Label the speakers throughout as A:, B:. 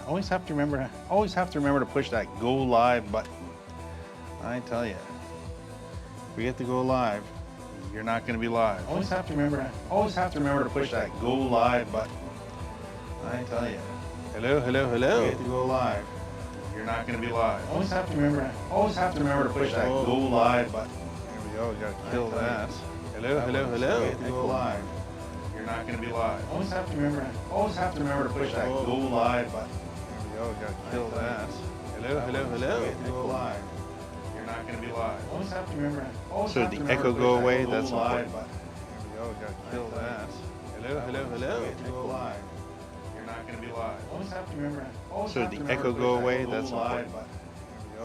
A: Always have to remember to push that go live button. I tell you, forget to go live, you're not going to be live. Always have to remember to push that go live button. I tell you. Hello, hello, hello. Forget to go live, you're not going to be live. Always have to remember to push that go live button. There we go. We got to kill that. Hello, hello, hello. Forget to go live, you're not going to be live. Always have to remember to push that go live button. There we go. We got to kill that. Hello, hello, hello. Forget to go live, you're not going to be live. Always have to remember. So the echo go away. That's important. There we go. We got to kill that. Hello, hello, hello. Forget to go live, you're not going to be live. Always have to remember. So the echo go away. That's important.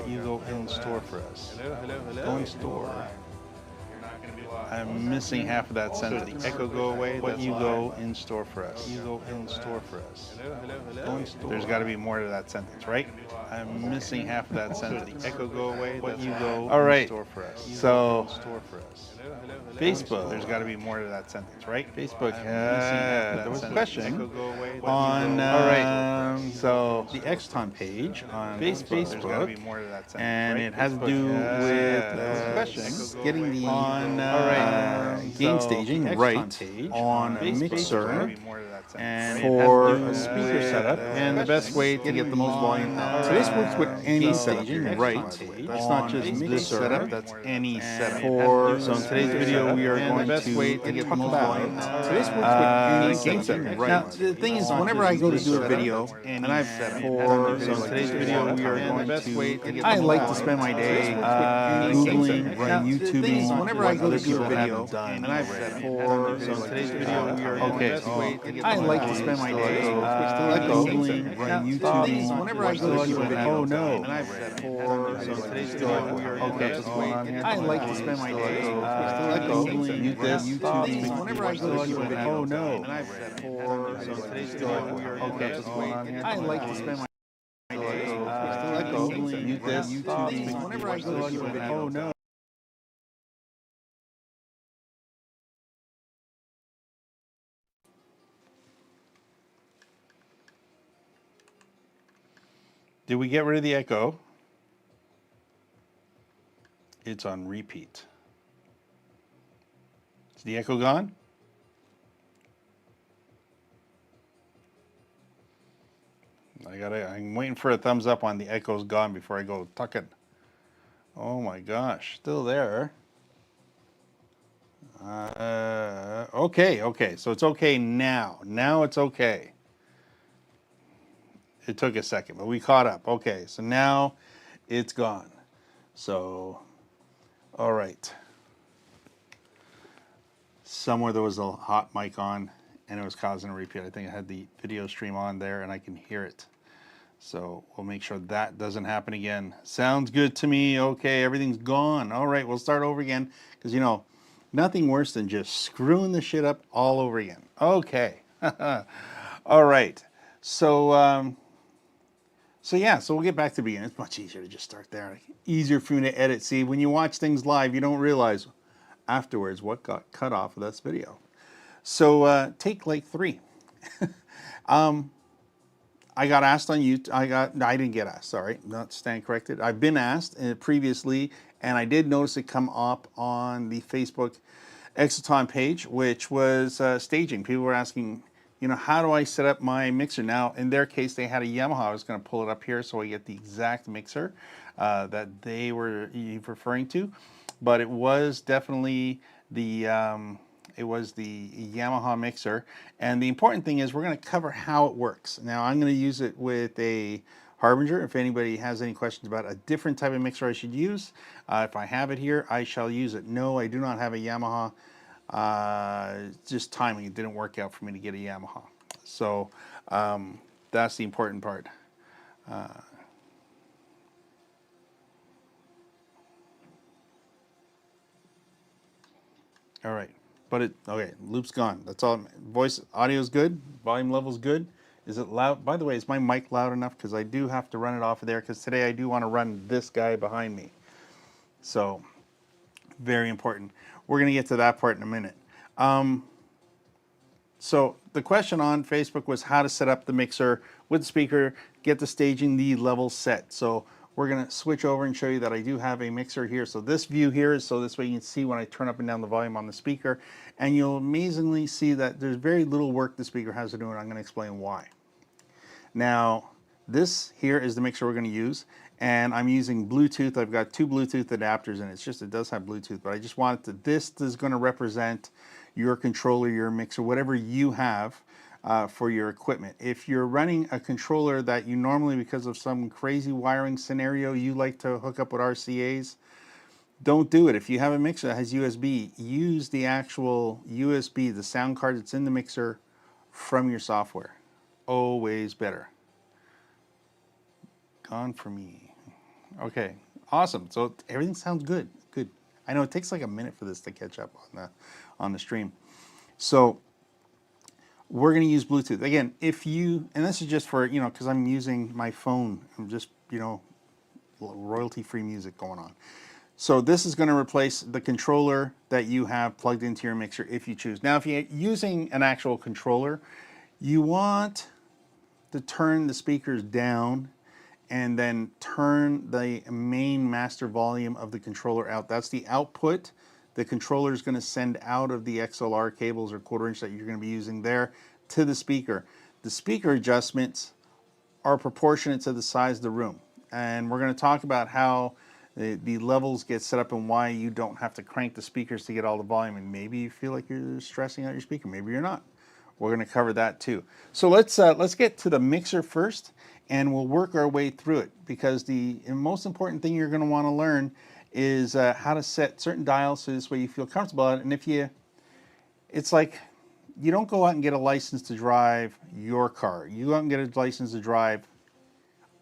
A: You go in store for us. Hello, hello, hello. Go in store. I'm missing half of that sentence. The echo go away. What you go in store for us. You go in store for us. Go in store. There's got to be more to that sentence, right? I'm missing half of that sentence. The echo go away. What you go in store for us. So Facebook. There's got to be more to that sentence, right? Facebook. There was a question on so the Exton page on Facebook. There's got to be more to that sentence, and it has to do with getting the gain staging right on a mixer and for a speaker setup and the best way to get the most volume out. So this works with any staging right. That's not just this setup, that's any setup. So in today's video we are going to talk about so this works with any gain setup right. Now the thing is whenever I go to do a video and I've so in today's video we are going to I like to spend my day Googling, YouTubing, whenever I go to do a video and I've so in today's video we are I like to spend my day Googling, YouTubing, whenever I go to do a video. Oh no! And I've so in today's video we are I like to spend my day Googling, mute this, YouTubing, whenever I go to do a video. Oh no! And I've so in today's video we are I like to spend my Googling, mute this, YouTubing, whenever I go to do a video. Oh no! Did we get rid of the echo? It's on repeat. Is the echo gone? I'm waiting for a thumbs up on the echo's gone before I go tuck it. Oh my gosh, still there. Okay, so it's okay now. Now it's okay. It took a second, but we caught up. Okay, so now it's gone. So, all right. Somewhere there was a hot mic on and it was causing a repeat. I think I had the video stream on there and I can hear it. So we'll make sure that doesn't happen again. Sounds good to me. Okay, everything's gone. All right, we'll start over again because, you know, nothing worse than just screwing the shit up all over again. Okay. All right. So, so we'll get back to the beginning. It's much easier to just start there. Easier for me to edit. See, when you watch things live, you don't realize afterwards what got cut off of this video. So take like 3. I got asked on YouTube. I didn't get asked. Sorry, not stand corrected. I've been asked previously, and I did notice it come up on the Facebook Exciton page, which was staging. People were asking, you know, how do I set up my mixer? Now, in their case, they had a Yamaha. I was going to pull it up here so I get the exact mixer that they were referring to, but it was definitely the Yamaha mixer. And the important thing is we're going to cover how it works. Now, I'm going to use it with a Harbinger. If anybody has any questions about a different type of mixer I should use, if I have it here, I shall use it. No, I do not have a Yamaha. Just timing, it didn't work out for me to get a Yamaha. So that's the important part. All right, but okay, loop's gone. That's all. Voice audio is good. Volume level's good. Is it loud? By the way, is my mic loud enough? Because I do have to run it off of there because today I do want to run this guy behind me. So very important. We're going to get to that part in a minute. So the question on Facebook was how to set up the mixer with the speaker, get the staging, the levels set. So we're going to switch over and show you that I do have a mixer here. So this view here is so this way you can see when I turn up and down the volume on the speaker, and you'll amazingly see that there's very little work the speaker has to do, and I'm going to explain why. Now, this here is the mixer we're going to use, and I'm using Bluetooth. I've got 2 Bluetooth adapters, and it does have Bluetooth, but I just wanted to, this is going to represent your controller, your mixer, whatever you have for your equipment. If you're running a controller that you normally, because of some crazy wiring scenario, you like to hook up with RCAs, don't do it. If you have a mixer that has USB, use the actual USB, the sound card that's in the mixer from your software. Always better. Gone for me. Okay, awesome. So everything sounds good. Good. I know it takes like a minute for this to catch up on the stream. So we're going to use Bluetooth again. If you, and this is just for, you know, because I'm using my phone. I'm just, you know, royalty-free music going on. So this is going to replace the controller that you have plugged into your mixer if you choose. Now, if you're using an actual controller, you want to turn the speakers down and then turn the main master volume of the controller out. That's the output the controller is going to send out of the XLR cables or 1/4 inch that you're going to be using there to the speaker. The speaker adjustments are proportionate to the size of the room. And we're going to talk about how the levels get set up and why you don't have to crank the speakers to get all the volume. And maybe you feel like you're stressing out your speaker. Maybe you're not. We're going to cover that too. So let's get to the mixer first, and we'll work our way through it, because the most important thing you're going to want to learn is how to set certain dials so this way you feel comfortable at it. And if you, it's like you don't go out and get a license to drive your car. You go out and get a license to drive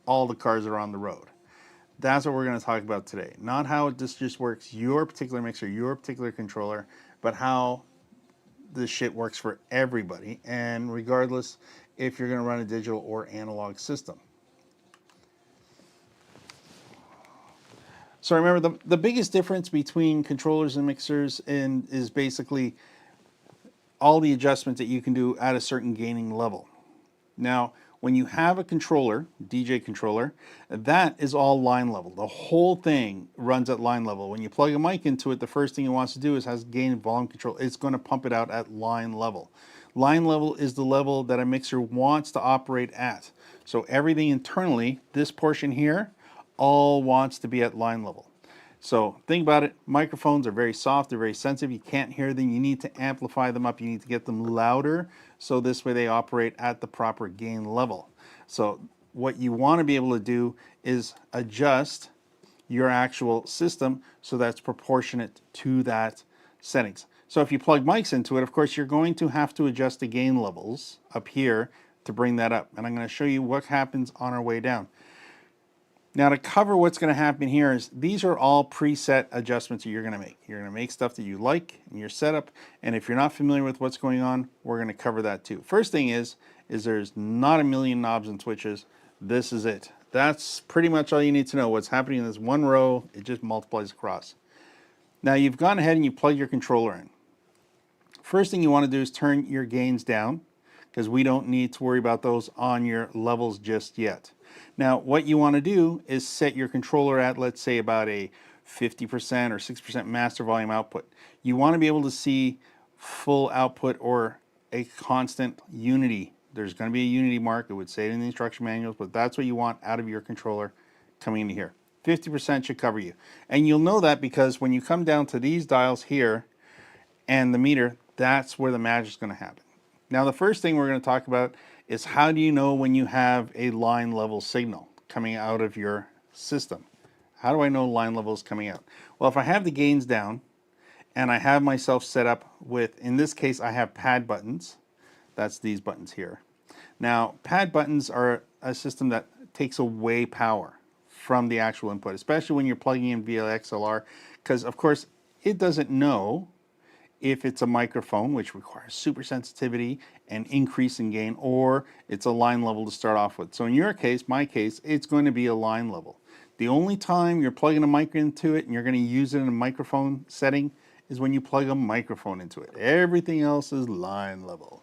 A: all the cars that are on the road. That's what we're going to talk about today. Not how this just works, your particular mixer, your particular controller, but how this shit works for everybody, and regardless if you're going to run a digital or analog system. So remember, the biggest difference between controllers and mixers is basically all the adjustments that you can do at a certain gaining level. Now, when you have a controller, DJ controller, that is all line level. The whole thing runs at line level. When you plug a mic into it, the first thing it wants to do is has gain and volume control. It's going to pump it out at line level. Line level is the level that a mixer wants to operate at. So everything internally, this portion here, all wants to be at line level. So think about it, microphones are very soft, they're very sensitive, you can't hear them, you need to amplify them up, you need to get them louder, so this way they operate at the proper gain level. So what you want to be able to do is adjust your actual system so that's proportionate to that settings. So if you plug mics into it, of course you're going to have to adjust the gain levels up here to bring that up, and I'm going to show you what happens on our way down. Now, to cover what's going to happen here is these are all preset adjustments that you're going to make. You're going to make stuff that you like in your setup, and if you're not familiar with what's going on, we're going to cover that too. First thing is there's not a million knobs and switches. This is it. That's pretty much all you need to know. What's happening in this one row, it just multiplies across. Now, you've gone ahead and you plug your controller in. First thing you want to do is turn your gains down, because we don't need to worry about those on your levels just yet. Now, what you want to do is set your controller at, let's say, about a 50% or 6% master volume output. You want to be able to see full output or a constant unity. There's going to be a unity mark. It would say it in the instruction manuals, but that's what you want out of your controller coming into here. 50% should cover you. And you'll know that because when you come down to these dials here and the meter, that's where the magic is going to happen. Now, the first thing we're going to talk about is how do you know when you have a line level signal coming out of your system? How do I know line level is coming out? Well, if I have the gains down and I have myself set up with, in this case, I have pad buttons. That's these buttons here. Now, pad buttons are a system that takes away power from the actual input, especially when you're plugging in via XLR, because, of course, it doesn't know if it's a microphone, which requires super sensitivity and increase in gain, or it's a line level to start off with. So in your case, my case, it's going to be a line level. The only time you're plugging a mic into it and you're going to use it in a microphone setting is when you plug a microphone into it. Everything else is line level.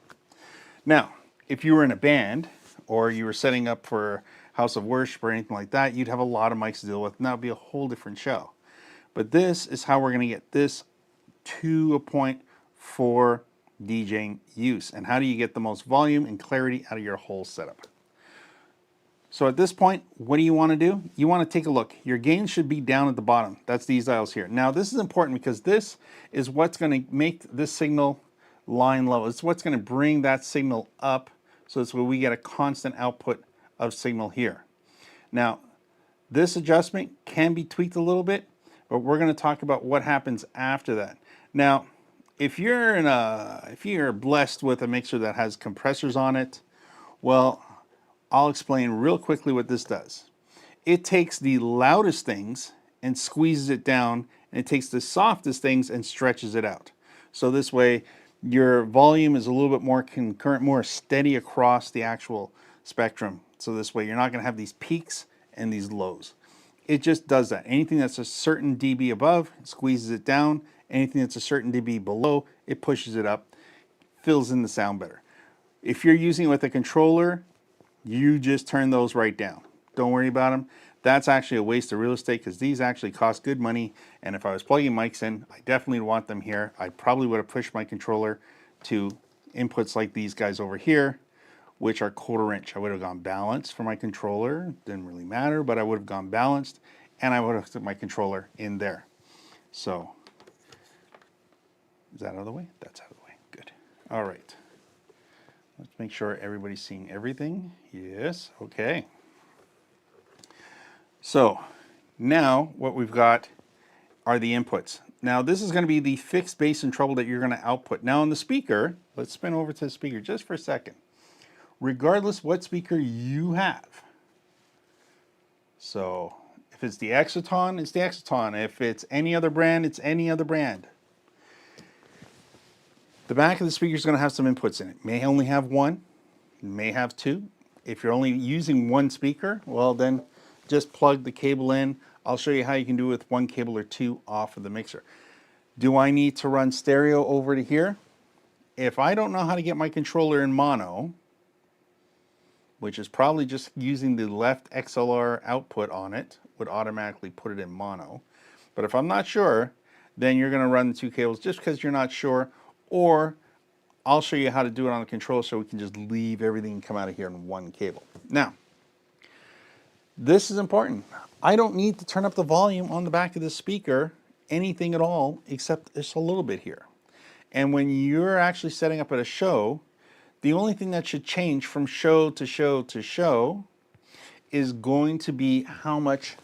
A: Now, if you were in a band or you were setting up for house of worship or anything like that, you'd have a lot of mics to deal with, and that would be a whole different show. But this is how we're going to get this to a point for DJing use. And how do you get the most volume and clarity out of your whole setup? So at this point, what do you want to do? You want to take a look. Your gain should be down at the bottom. That's these dials here. Now this is important because this is what's going to make this signal line level. It's what's going to bring that signal up, so it's where we get a constant output of signal here. Now, this adjustment can be tweaked a little bit, but we're going to talk about what happens after that. Now, if you're blessed with a mixer that has compressors on it, well, I'll explain real quickly what this does. It takes the loudest things and squeezes it down, and it takes the softest things and stretches it out. So this way, your volume is a little bit more concurrent, more steady across the actual spectrum. So this way, you're not going to have these peaks and these lows. It just does that. Anything that's a certain dB above, it squeezes it down. Anything that's a certain dB below, it pushes it up, fills in the sound better. If you're using it with a controller, you just turn those right down. Don't worry about them. That's actually a waste of real estate because these actually cost good money. And if I was plugging mics in, I definitely would want them here. I probably would have pushed my controller to inputs like these guys over here, which are 1/4 inch. I would have gone balanced for my controller. Didn't really matter, but I would have gone balanced, and I would have put my controller in there. So, is that out of the way? That's out of the way. Good. All right. Let's make sure everybody's seeing everything. Yes. Okay. So, now what we've got are the inputs. Now this is going to be the fixed bass and treble that you're going to output. Now on the speaker, let's spin over to the speaker just for a second. Regardless what speaker you have. So if it's the Exciton, it's the Exciton. If it's any other brand, it's any other brand. The back of the speaker is going to have some inputs in it. May only have one, may have two. If you're only using one speaker, well then just plug the cable in. I'll show you how you can do it with one cable or two off of the mixer. Do I need to run stereo over to here? If I don't know how to get my controller in mono, which is probably just using the left XLR output on it, would automatically put it in mono. But if I'm not sure, then you're going to run the two cables just because you're not sure, or I'll show you how to do it on the controller so we can just leave everything and come out of here in one cable. Now, this is important. I don't need to turn up the volume on the back of the speaker, anything at all, except just a little bit here. And when you're actually setting up at a show, the only thing that should change from show to show to show is going to be how much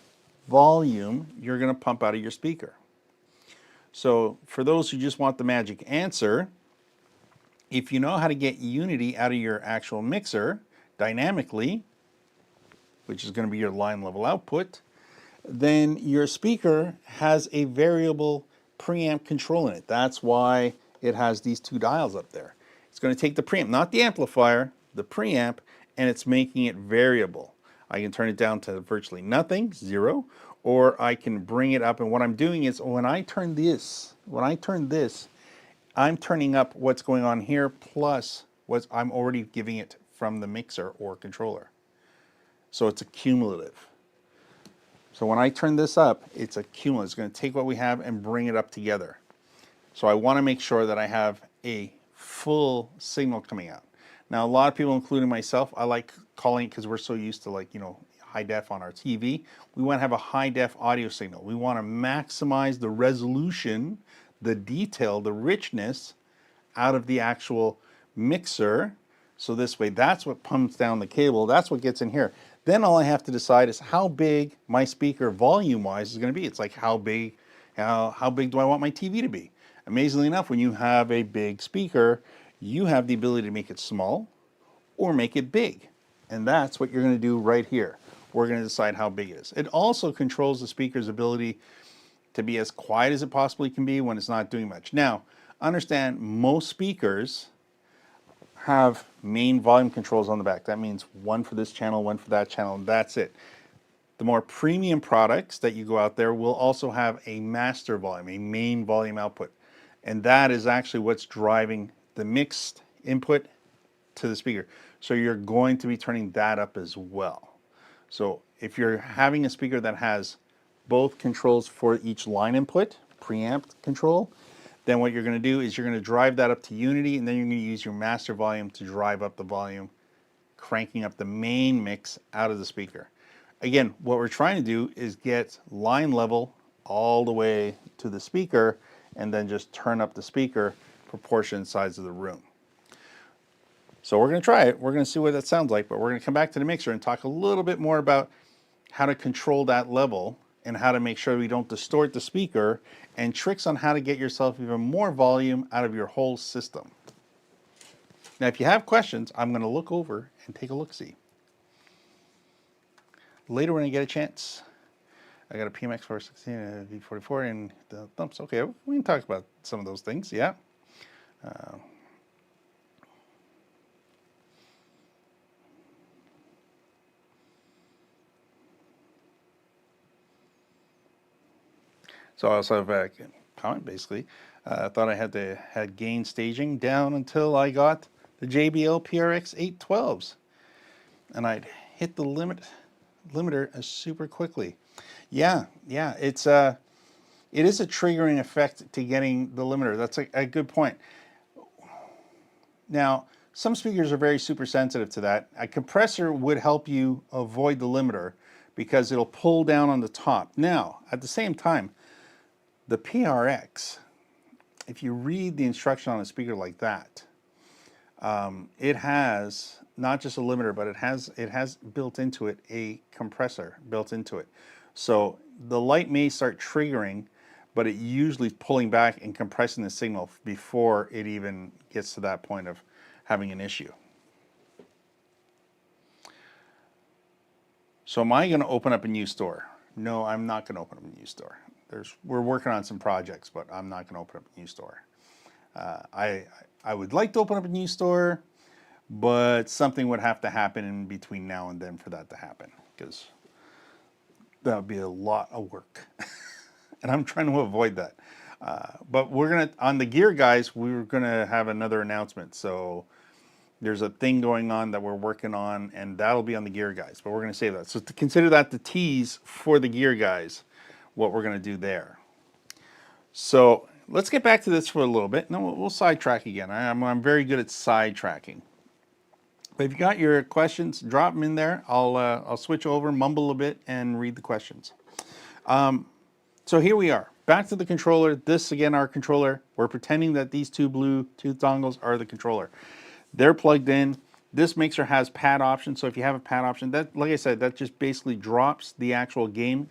A: volume you're going to pump out of your speaker. So for those who just want the magic answer, if you know how to get unity out of your actual mixer dynamically, which is going to be your line level output, then your speaker has a variable preamp control in it. That's why it has these two dials up there. It's going to take the preamp, not the amplifier, the preamp, and it's making it variable. I can turn it down to virtually nothing, 0, or I can bring it up, and what I'm doing is when I turn this, I'm turning up what's going on here plus what I'm already giving it from the mixer or controller. So it's a cumulative. So when I turn this up, it's a cumulative. It's going to take what we have and bring it up together. So I want to make sure that I have a full signal coming out. Now a lot of people, including myself, I like calling it because we're so used to, like, you know, high def on our TV. We want to have a high def audio signal. We want to maximize the resolution, the detail, the richness out of the actual mixer. So this way, that's what pumps down the cable. That's what gets in here. Then all I have to decide is how big my speaker volume-wise is going to be. It's like how big do I want my TV to be? Amazingly enough, when you have a big speaker, you have the ability to make it small or make it big. And that's what you're going to do right here. We're going to decide how big it is. It also controls the speaker's ability to be as quiet as it possibly can be when it's not doing much. Now, understand most speakers have main volume controls on the back. That means one for this channel, one for that channel, and that's it. The more premium products that you go out there will also have a master volume, a main volume output. And that is actually what's driving the mixed input to the speaker. So you're going to be turning that up as well. So if you're having a speaker that has both controls for each line input, preamp control, then what you're going to do is you're going to drive that up to unity, and then you're going to use your master volume to drive up the volume, cranking up the main mix out of the speaker. Again, what we're trying to do is get line level all the way to the speaker, and then just turn up the speaker proportion size of the room. So we're going to try it. We're going to see what that sounds like, but we're going to come back to the mixer and talk a little bit more about how to control that level and how to make sure we don't distort the speaker, and tricks on how to get yourself even more volume out of your whole system. Now, if you have questions, I'm going to look over and take a look-see. Later when I get a chance. I got a PMX 416, a V44, and the thumps. Okay, we can talk about some of those things, yeah. So I also have a comment, basically. I thought I had gain staging down until I got the JBL PRX 812s. And I'd hit the limiter super quickly. Yeah, it is a triggering effect to getting the limiter. That's a good point. Now, some speakers are very super sensitive to that. A compressor would help you avoid the limiter because it'll pull down on the top. Now, at the same time, the PRX, if you read the instruction on a speaker like that, it has not just a limiter, but it has built into it a compressor built into it. So the light may start triggering, but it usually is pulling back and compressing the signal before it even gets to that point of having an issue. So am I going to open up a new store? No, I'm not going to open up a new store. We're working on some projects, but I'm not going to open up a new store. I would like to open up a new store, but something would have to happen in between now and then for that to happen, because that would be a lot of work. And I'm trying to avoid that. But we're going to, on the gear guys, we're going to have another announcement. So there's a thing going on that we're working on, and that'll be on the gear guys, but we're going to save that. So to consider that the tease for the gear guys, what we're going to do there. So let's get back to this for a little bit. No, we'll sidetrack again. I'm very good at sidetracking. But if you got your questions, drop them in there. I'll switch over, mumble a bit, and read the questions. So here we are, back to the controller. This again, our controller. We're pretending that these two Bluetooth dongles are the controller. They're plugged in. This mixer has pad options. So if you have a pad option, that, like I said, that just basically drops the actual gain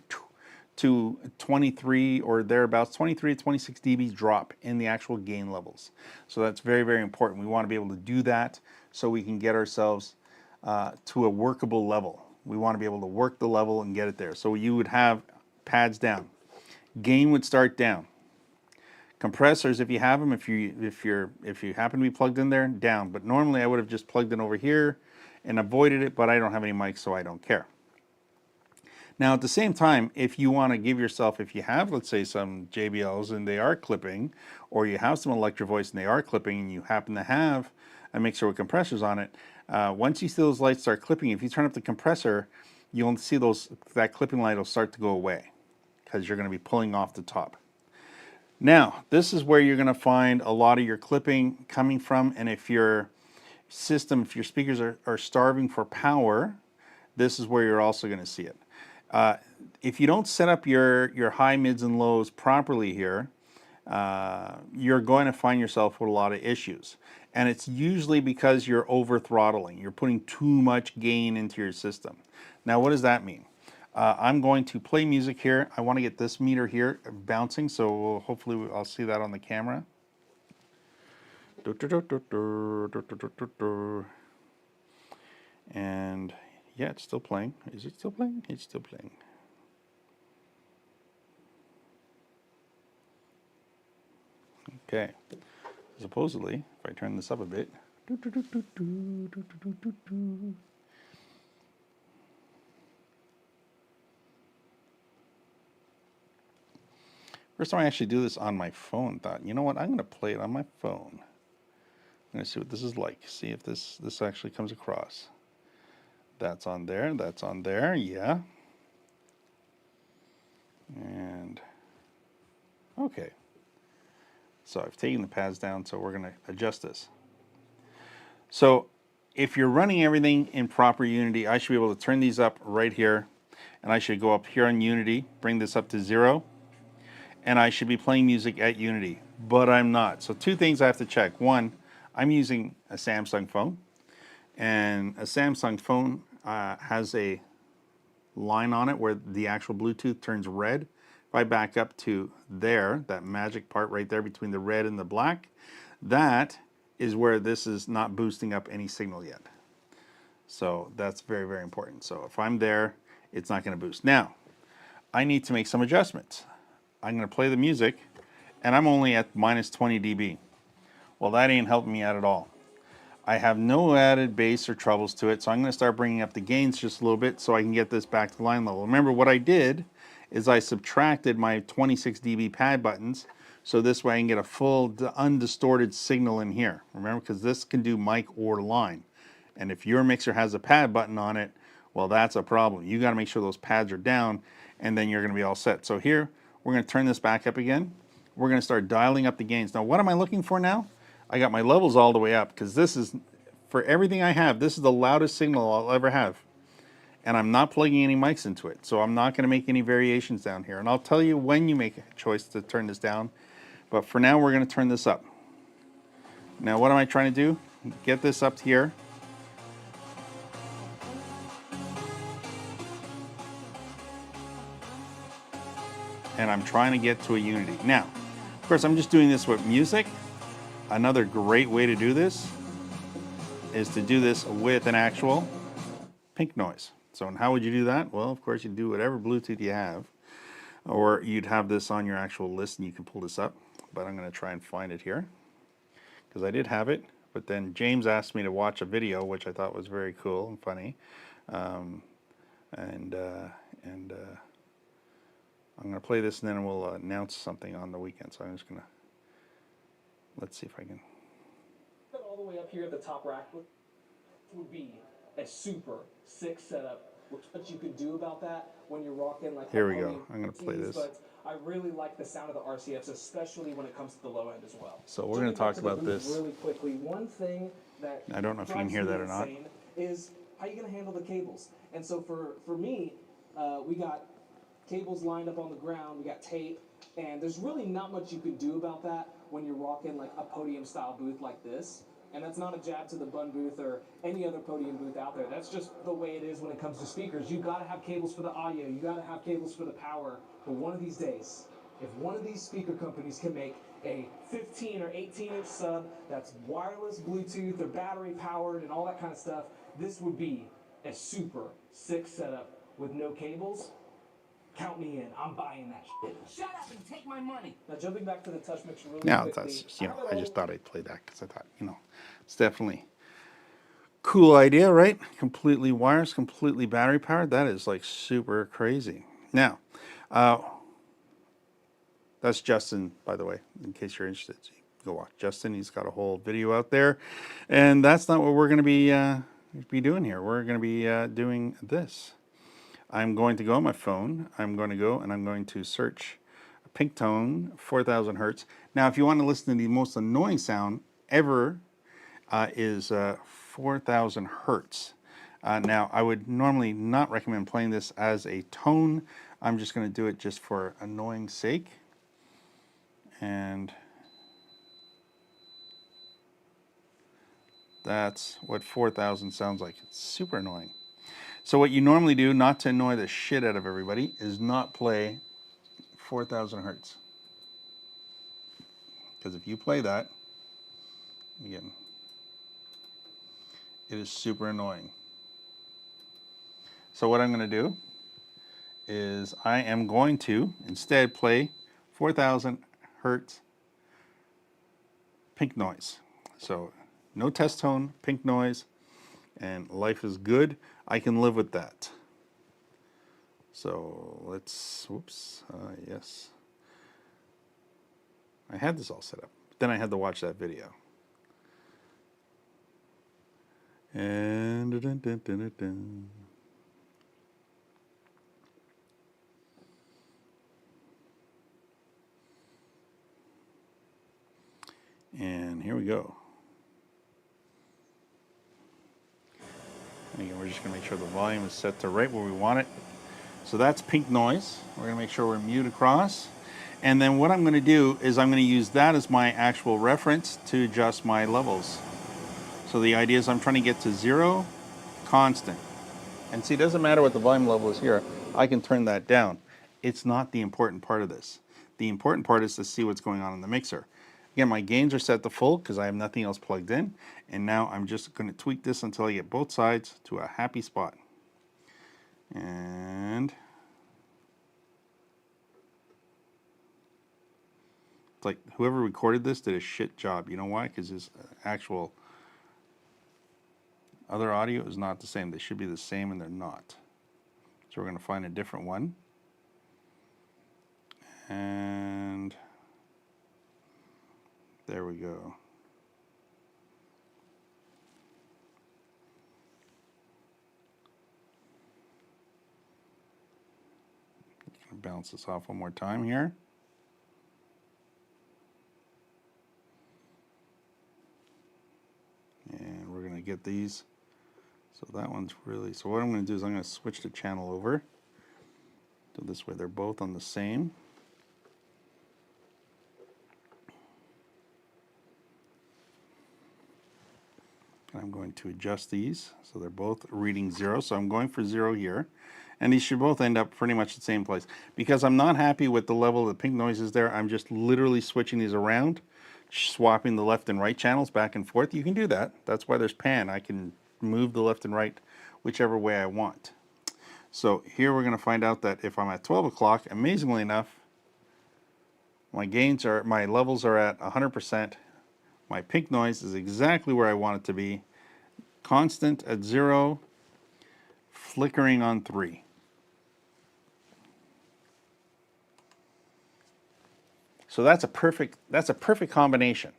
A: to 23 or thereabouts, 23 to 26 dBs drop in the actual gain levels. So that's very, very important. We want to be able to do that so we can get ourselves to a workable level. We want to be able to work the level and get it there. So you would have pads down. Gain would start down. Compressors, if you have them, if you happen to be plugged in there, down. But normally I would have just plugged in over here and avoided it, but I don't have any mics, so I don't care. Now, at the same time, if you want to give yourself, if you have, let's say, some JBLs and they are clipping, or you have some Electro Voice and they are clipping, and you happen to have a mixer with compressors on it, once you see those lights start clipping, if you turn up the compressor, you'll see that clipping light will start to go away because you're going to be pulling off the top. Now, this is where you're going to find a lot of your clipping coming from, and if your system, if your speakers are starving for power, this is where you're also going to see it. If you don't set up your high, mids, and lows properly here, you're going to find yourself with a lot of issues. And it's usually because you're over throttling. You're putting too much gain into your system. Now, what does that mean? I'm going to play music here. I want to get this meter here bouncing, so hopefully I'll see that on the camera. And yeah, it's still playing. Is it still playing? It's still playing. Okay. Supposedly, if I turn this up a bit. First time I actually do this on my phone, thought, you know what, I'm going to play it on my phone. going to see what this is like. See if this actually comes across. That's on there. That's on there. Yeah. And okay. So I've taken the pads down, so we're going to adjust this. So if you're running everything in proper Unity, I should be able to turn these up right here, and I should go up here on Unity, bring this up to 0, and I should be playing music at Unity, but I'm not. So two things I have to check. One, I'm using a Samsung phone, and a Samsung phone has a line on it where the actual Bluetooth turns red. If I back up to there, that magic part right there between the red and the black, that is where this is not boosting up any signal yet. So that's very, very important. So if I'm there, it's not going to boost. Now, I need to make some adjustments. I'm going to play the music, and I'm only at minus 20 dB. Well, that ain't helping me out at all. I have no added bass or trebles to it, so I'm going to start bringing up the gains just a little bit so I can get this back to line level. Remember, what I did is I subtracted my 26 dB pad buttons, so this way I can get a full undistorted signal in here. Remember, because this can do mic or line. And if your mixer has a pad button on it, well, that's a problem. You got to make sure those pads are down, and then you're going to be all set. So here, we're going to turn this back up again. We're going to start dialing up the gains. Now, what am I looking for now? I got my levels all the way up, because this is, for everything I have, this is the loudest signal I'll ever have. And I'm not plugging any mics into it, so I'm not going to make any variations down here. And I'll tell you when you make a choice to turn this down, but for now we're going to turn this up. Now what am I trying to do? Get this up here. And I'm trying to get to a unity. Now, of course, I'm just doing this with music. Another great way to do this is to do this with an actual pink noise. So how would you do that? Well, of course, you'd do whatever Bluetooth you have, or you'd have this on your actual list and you can pull this up. But I'm going to try and find it here, because I did have it, but then James asked me to watch a video, which I thought was very cool and funny. I'm going to play this, and then we'll announce something on the weekend. So I'm just going to, let's see if I can.
B: All the way up here at the top rack would be a super sick setup. What you could do about that when you're rocking like.
A: Here we go. I'm going to play this.
B: But I really like the sound of the RCFs, especially when it comes to the low end as well.
A: So we're going to talk about this
B: really quickly. One thing that
A: I don't know if you can hear that or not.
B: Is how you going to handle the cables. And so for me, we got cables lined up on the ground. We got tape, and there's really not much you can do about that when you're rocking like a podium style booth like this. And that's not a jab to the Bun booth or any other podium booth out there. That's just the way it is when it comes to speakers. You got to have cables for the audio. You got to have cables for the power. But one of these days, if one of these speaker companies can make a 15 or 18-inch sub that's wireless, Bluetooth, or battery powered and all that kind of stuff, this would be a super sick setup with no cables. Count me in. I'm buying that shit. Shut up and take my money. Now jumping back to the touch mixer really quickly.
A: That's, I just thought I'd play that because I thought, it's definitely cool idea, right? Completely wireless, completely battery powered. That is like super crazy. Now, that's Justin, by the way, in case you're interested. Go watch Justin. He's got a whole video out there, and that's not what we're going to be doing here. We're going to be doing this. I'm going to go on my phone. I'm going to go and I'm going to search Pink Tone 4000 hertz. Now, if you want to listen to the most annoying sound ever, is 4000 hertz. Now, I would normally not recommend playing this as a tone. I'm just going to do it just for annoying sake. And that's what 4000 sounds like. It's super annoying. So what you normally do, not to annoy the shit out of everybody, is not play 4000 hertz. Because if you play that, again, it is super annoying. So what I'm going to do is I am going to instead play 4000 hertz pink noise. So no test tone, pink noise, and life is good. I can live with that. So let's, whoops, yes. I had this all set up. Then I had to watch that video. And dun, dun, dun, dun, dun. And here we go. And again, we're just going to make sure the volume is set to right where we want it. So that's pink noise. We're going to make sure we're mute across. And then what I'm going to do is I'm going to use that as my actual reference to adjust my levels. So the idea is I'm trying to get to 0, constant. And see, it doesn't matter what the volume level is here. I can turn that down. It's not the important part of this. The important part is to see what's going on in the mixer. Again, my gains are set to full because I have nothing else plugged in. And now I'm just going to tweak this until I get both sides to a happy spot. And it's like whoever recorded this did a shit job. You know why? Because his actual other audio is not the same. They should be the same and they're not. So we're going to find a different one. And there we go. Bounce this off one more time here. And we're going to get these. So that one's really, so what I'm going to do is I'm going to switch the channel over. So this way they're both on the same. And I'm going to adjust these so they're both reading 0. So I'm going for 0 here. And these should both end up pretty much the same place. Because I'm not happy with the level of the pink noise is there, I'm just literally switching these around, swapping the left and right channels back and forth. You can do that. That's why there's pan. I can move the left and right whichever way I want. So here we're going to find out that if I'm at 12 o'clock, amazingly enough, my levels are at 100%. My pink noise is exactly where I want it to be. Constant at 0, flickering on 3. So that's a perfect combination.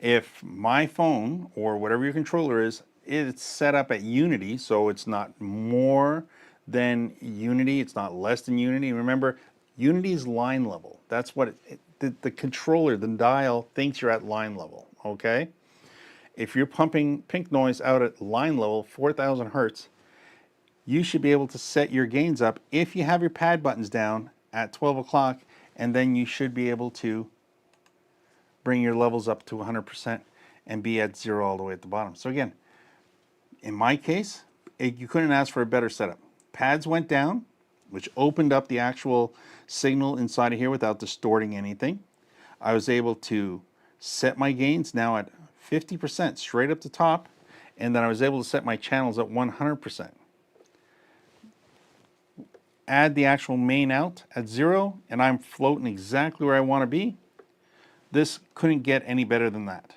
A: If my phone or whatever your controller is, it's set up at unity, so it's not more than unity, it's not less than unity. Remember, unity is line level. That's what the controller, the dial, thinks you're at line level, okay? If you're pumping pink noise out at line level, 4,000 hertz, you should be able to set your gains up if you have your pad buttons down at 12 o'clock, and then you should be able to bring your levels up to 100% and be at 0 all the way at the bottom. So again, in my case, you couldn't ask for a better setup. Pads went down, which opened up the actual signal inside of here without distorting anything. I was able to set my gains now at 50% straight up the top, and then I was able to set my channels at 100%. Add the actual main out at 0, and I'm floating exactly where I want to be. This couldn't get any better than that.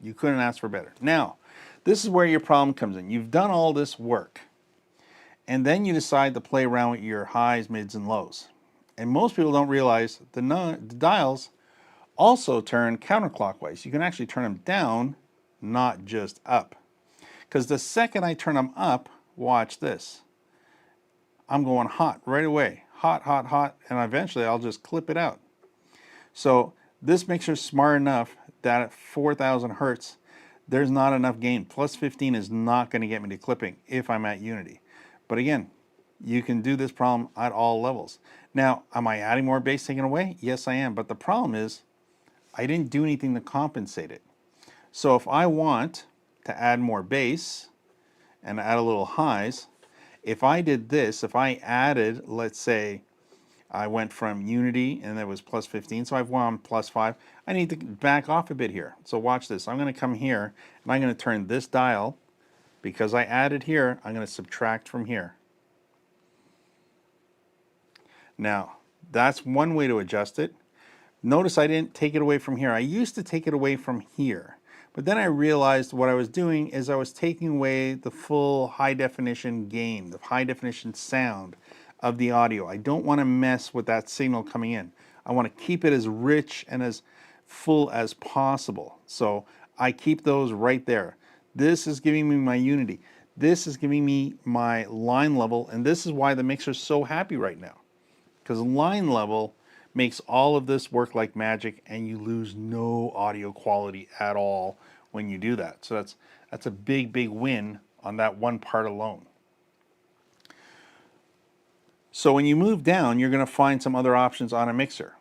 A: You couldn't ask for better. Now, this is where your problem comes in. You've done all this work, and then you decide to play around with your highs, mids, and lows. And most people don't realize the dials also turn counterclockwise. You can actually turn them down, not just up. Because the second I turn them up, watch this. I'm going hot right away. Hot, hot, hot, and eventually I'll just clip it out. So this mixer is smart enough that at 4,000 hertz, there's not enough gain. Plus 15 is not going to get me to clipping if I'm at unity. But again, you can do this problem at all levels. Now, am I adding more bass taken away? Yes, I am. But the problem is I didn't do anything to compensate it. So if I want to add more bass and add a little highs, if I did this, if I added, let's say, I went from unity and that was plus 15, so I've gone plus 5. I need to back off a bit here. So watch this. I'm going to come here and I'm going to turn this dial, because I added here, I'm going to subtract from here. Now, that's one way to adjust it. Notice I didn't take it away from here. I used to take it away from here. But then I realized what I was doing is I was taking away the full high definition gain, the high definition sound of the audio. I don't want to mess with that signal coming in. I want to keep it as rich and as full as possible. So I keep those right there. This is giving me my unity. This is giving me my line level, and this is why the mixer's so happy right now. Because line level makes all of this work like magic, and you lose no audio quality at all when you do that. So that's a big, big win on that one part alone. So when you move down, you're going to find some other options on a mixer.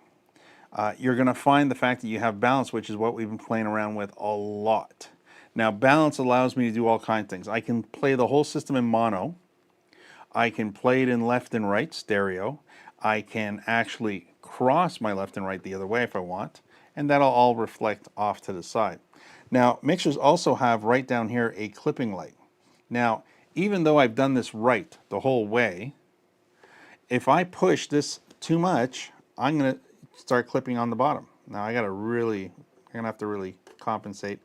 A: You're going to find the fact that you have balance, which is what we've been playing around with a lot. Now, balance allows me to do all kinds of things. I can play the whole system in mono. I can play it in left and right stereo. I can actually cross my left and right the other way if I want, and that'll all reflect off to the side. Now, mixers also have right down here a clipping light. Now, even though I've done this right the whole way, if I push this too much, I'm going to start clipping on the bottom. Now I'm going to have to really compensate.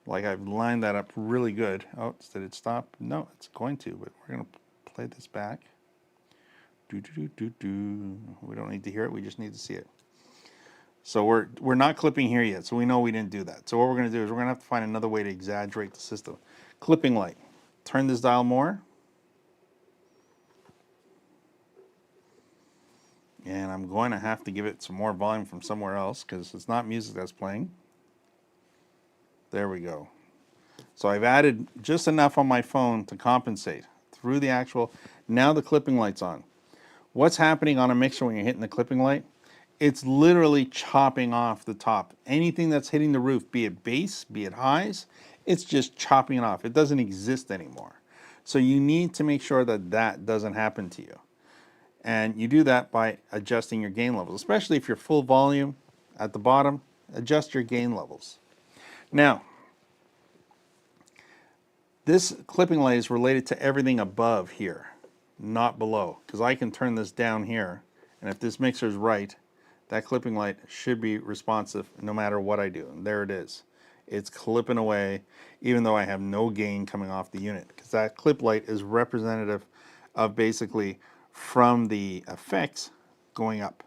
A: Like I've lined that up really good. Oh, did it stop? No, it's going to, but we're going to play this back. We don't need to hear it, we just need to see it. So we're not clipping here yet, so we know we didn't do that. So what we're going to do is we're going to have to find another way to exaggerate the system. Clipping light. Turn this dial more. And I'm going to have to give it some more volume from somewhere else because it's not music that's playing. There we go. So I've added just enough on my phone to compensate through the actual. Now the clipping light's on. What's happening on a mixer when you're hitting the clipping light? It's literally chopping off the top. Anything that's hitting the roof, be it bass, be it highs, it's just chopping it off. It doesn't exist anymore. So you need to make sure that that doesn't happen to you. And you do that by adjusting your gain levels, especially if you're full volume at the bottom, adjust your gain levels. Now, this clipping light is related to everything above here, not below, because I can turn this down here, and if this mixer is right, that clipping light should be responsive no matter what I do. And there it is. It's clipping away, even though I have no gain coming off the unit, because that clip light is representative of basically from the effects going up.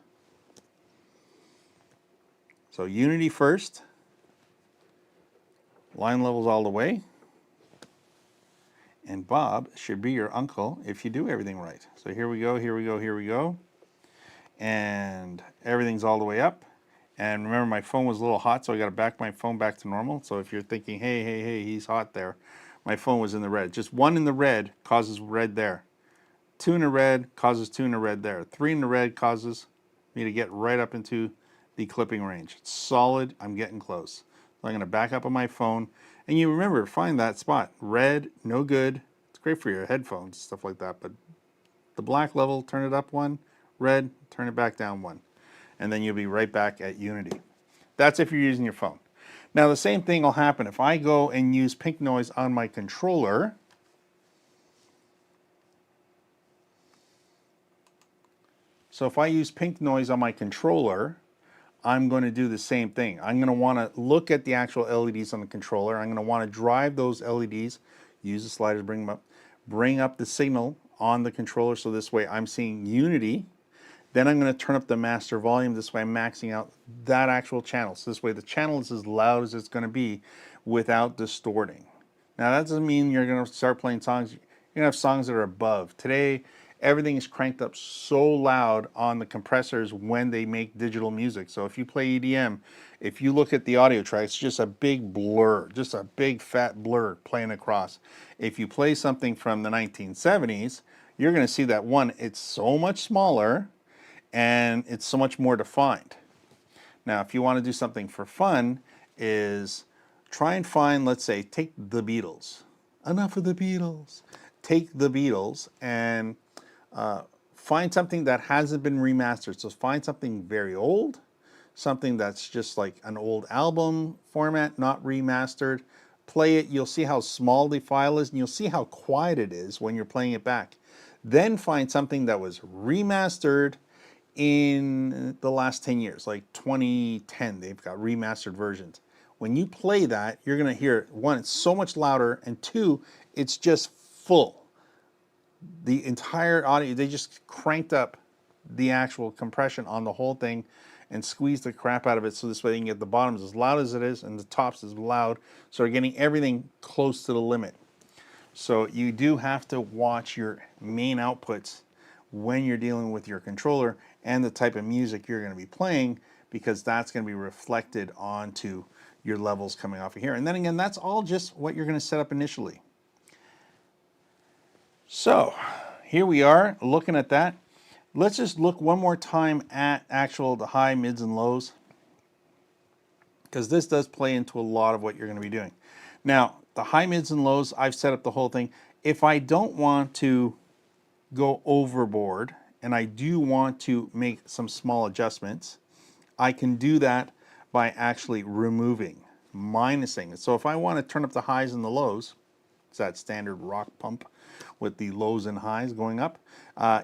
A: So unity first, line levels all the way, and Bob should be your uncle if you do everything right. So here we go, here we go, here we go, and everything's all the way up. And remember, my phone was a little hot, so I got to back my phone back to normal. So if you're thinking, hey, hey, hey, he's hot there, my phone was in the red. Just one in the red causes red there. 2 in the red causes 2 in the red there. 3 in the red causes me to get right up into the clipping range. It's solid. I'm getting close. So I'm going to back up on my phone. And you remember, find that spot. Red, no good. It's great for your headphones, stuff like that. But the black level, turn it up 1. Red, turn it back down 1. And then you'll be right back at unity. That's if you're using your phone. Now the same thing will happen if I go and use pink noise on my controller. So if I use pink noise on my controller, I'm going to do the same thing. I'm going to want to look at the actual LEDs on the controller. I'm going to want to drive those LEDs, use the slider to bring them up, bring up the signal on the controller so this way I'm seeing unity. Then I'm going to turn up the master volume. This way I'm maxing out that actual channel. So this way the channel is as loud as it's going to be without distorting. Now that doesn't mean you're going to start playing songs. You're going to have songs that are above. Today, everything is cranked up so loud on the compressors when they make digital music. So if you play EDM, if you look at the audio track, it's just a big blur, just a big fat blur playing across. If you play something from the 1970s, you're going to see that one, it's so much smaller and it's so much more defined. Now, if you want to do something for fun, is try and find, let's say, take the Beatles. Enough of the Beatles. Take the Beatles and find something that hasn't been remastered. So find something very old, something that's just like an old album format, not remastered. Play it, you'll see how small the file is, and you'll see how quiet it is when you're playing it back. Then find something that was remastered in the last 10 years, like 2010, they've got remastered versions. When you play that, you're going to hear, one, it's so much louder, and two, it's just full. The entire audio, they just cranked up the actual compression on the whole thing, and squeeze the crap out of it so this way you can get the bottoms as loud as it is and the tops as loud. So you're getting everything close to the limit. So you do have to watch your main outputs when you're dealing with your controller and the type of music you're going to be playing, because that's going to be reflected onto your levels coming off of here. And then again, that's all just what you're going to set up initially. So here we are looking at that. Let's just look one more time at the high, mids, and lows, because this does play into a lot of what you're going to be doing. Now, the high, mids, and lows, I've set up the whole thing. If I don't want to go overboard and I do want to make some small adjustments, I can do that by actually removing, minusing. So if I want to turn up the highs and the lows, it's that standard rock pump with the lows and highs going up.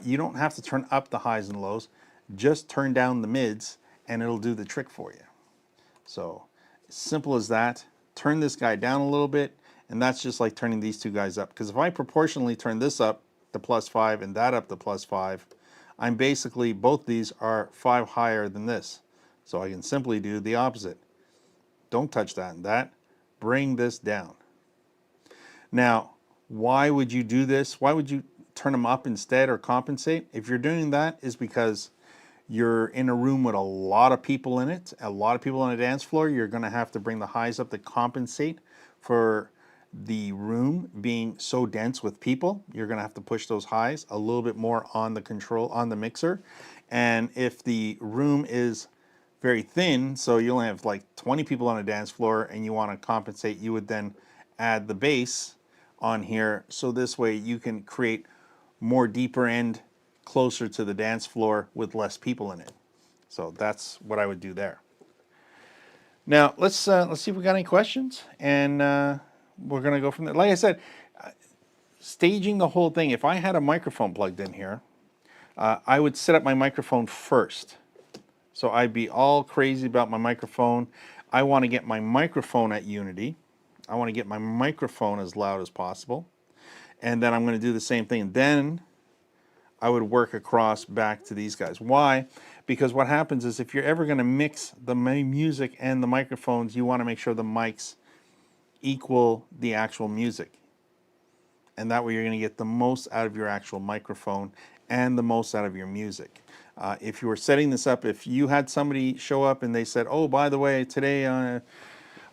A: You don't have to turn up the highs and lows, just turn down the mids and it'll do the trick for you. So simple as that. Turn this guy down a little bit, and that's just like turning these two guys up. Because if I proportionally turn this up to +5 and that up to +5, I'm basically, both these are 5 higher than this. So I can simply do the opposite. Don't touch that and that. Bring this down. Now, why would you do this? Why would you turn them up instead or compensate? If you're doing that, is because you're in a room with a lot of people in it, a lot of people on a dance floor. You're going to have to bring the highs up to compensate for the room being so dense with people. You're going to have to push those highs a little bit more on the mixer. And if the room is very thin, so you only have like 20 people on a dance floor and you want to compensate, you would then add the bass on here, so this way you can create more deeper end closer to the dance floor with less people in it. So that's what I would do there. Now let's see if we got any questions, and we're gonna go from there. Like I said, staging the whole thing. If I had a microphone plugged in here, I would set up my microphone first. So I'd be all crazy about my microphone. I want to get my microphone at unity. I want to get my microphone as loud as possible. And then I'm going to do the same thing. Then I would work across back to these guys. Why? Because what happens is, if you're ever going to mix the music and the microphones, you want to make sure the mics equal the actual music. And that way you're going to get the most out of your actual microphone and the most out of your music. If you were setting this up, if you had somebody show up and they said, oh, by the way, today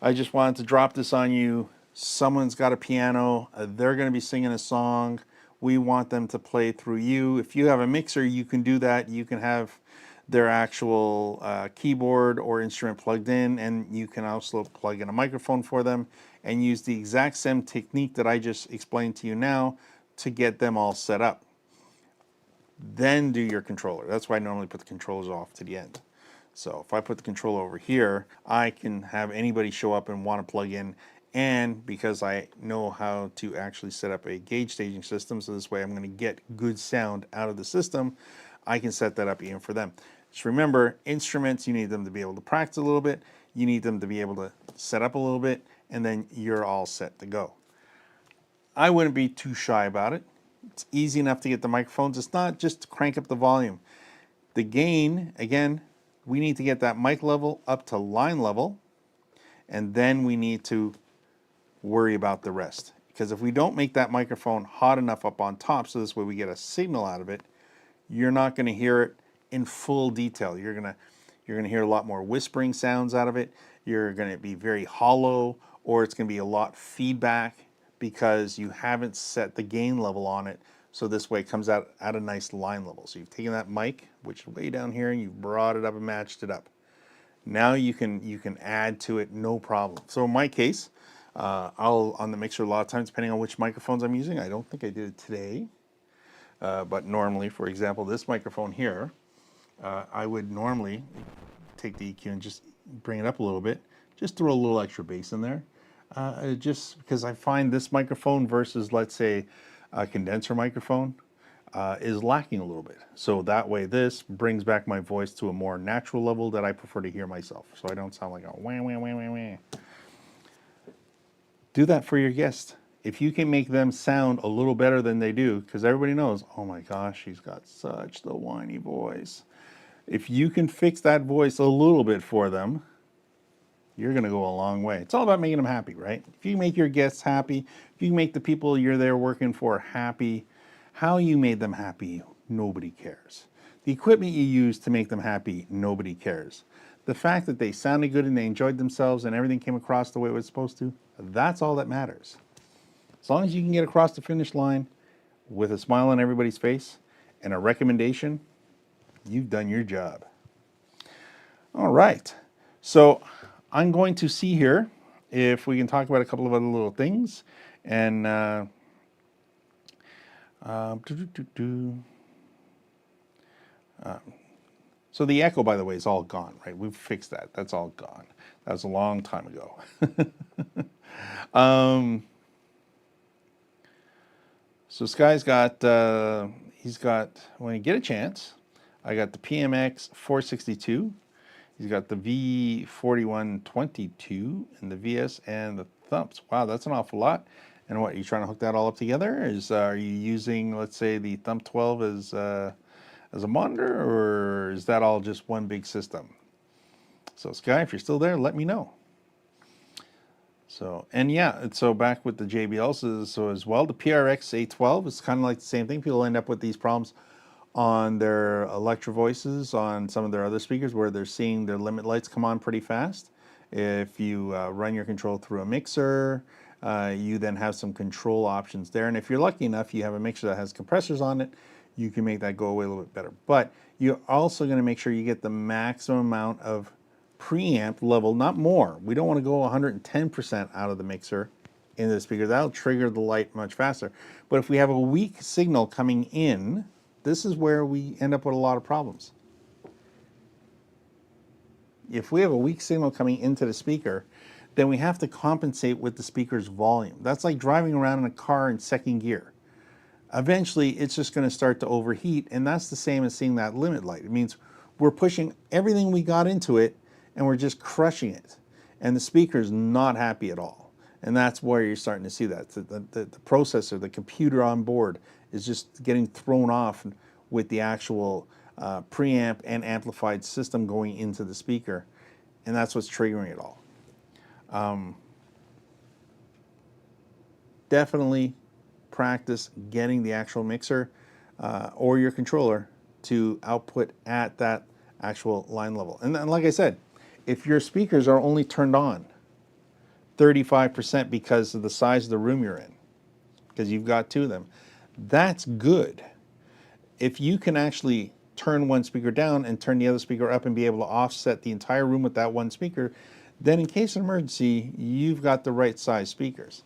A: I just wanted to drop this on you. Someone's got a piano. They're going to be singing a song. We want them to play through you. If you have a mixer, you can do that. You can have their actual keyboard or instrument plugged in, and you can also plug in a microphone for them and use the exact same technique that I just explained to you now to get them all set up. Then do your controller. That's why I normally put the controllers off to the end. So if I put the controller over here, I can have anybody show up and want to plug in, and because I know how to actually set up a gauge staging system, so this way I'm going to get good sound out of the system, I can set that up even for them. Just remember, instruments, you need them to be able to practice a little bit, you need them to be able to set up a little bit, and then you're all set to go. I wouldn't be too shy about it. It's easy enough to get the microphones. It's not just to crank up the volume. The gain, again, we need to get that mic level up to line level, and then we need to worry about the rest. Because if we don't make that microphone hot enough up on top, so this way we get a signal out of it, you're not going to hear it in full detail. You're going to hear a lot more whispering sounds out of it. You're going to be very hollow, or it's going to be a lot feedback because you haven't set the gain level on it. So this way it comes out at a nice line level. So you've taken that mic, which is way down here, and you've brought it up and matched it up. Now you can add to it, no problem. So in my case, I'll, on the mixer, a lot of times, depending on which microphones I'm using, I don't think I did it today, but normally, for example, this microphone here, I would normally take the EQ and just bring it up a little bit, just throw a little extra bass in there, just because I find this microphone versus, let's say, a condenser microphone is lacking a little bit. So that way this brings back my voice to a more natural level that I prefer to hear myself, so I don't sound like a wah, wah, wah, wah, wah. Do that for your guest. If you can make them sound a little better than they do, because everybody knows, oh my gosh, she's got such the whiny voice. If you can fix that voice a little bit for them, you're going to go a long way. It's all about making them happy, right? If you make your guests happy, if you make the people you're there working for happy, how you made them happy, nobody cares. The equipment you use to make them happy, nobody cares. The fact that they sounded good and they enjoyed themselves and everything came across the way it was supposed to, that's all that matters. As long as you can get across the finish line with a smile on everybody's face and a recommendation, you've done your job. All right. So I'm going to see here if we can talk about a couple of other little things. And so the echo, by the way, is all gone, right? We've fixed that. That's all gone. That was a long time ago. So Sky's got, he's got, when you get a chance, I got the PMX 462. He's got the V4122 and the VS and the thumps. Wow, that's an awful lot. And what, are you trying to hook that all up together? Are you using, let's say, the thump 12 as a monitor, or is that all just one big system? So Sky, if you're still there, let me know. So, and yeah, so back with the JBLs so as well, the PRX 812 is kind of like the same thing. People end up with these problems on their Electro Voices, on some of their other speakers, where they're seeing their limit lights come on pretty fast. If you run your control through a mixer, you then have some control options there. And if you're lucky enough, you have a mixer that has compressors on it, you can make that go away a little bit better. But you're also going to make sure you get the maximum amount of preamp level, not more. We don't want to go 110% out of the mixer into the speaker. That'll trigger the light much faster. But if we have a weak signal coming in, this is where we end up with a lot of problems. If we have a weak signal coming into the speaker, then we have to compensate with the speaker's volume. That's like driving around in a car in second gear. Eventually, it's just going to start to overheat, and that's the same as seeing that limit light. It means we're pushing everything we got into it, and we're just crushing it. And the speaker's not happy at all. And that's where you're starting to see that. The processor, the computer on board, is just getting thrown off with the actual preamp and amplified system going into the speaker. And that's what's triggering it all. Definitely practice getting the actual mixer or your controller to output at that actual line level. And then, like I said, if your speakers are only turned on 35% because of the size of the room you're in, because you've got two of them, that's good. If you can actually turn one speaker down and turn the other speaker up and be able to offset the entire room with that one speaker, then in case of emergency, you've got the right size speakers.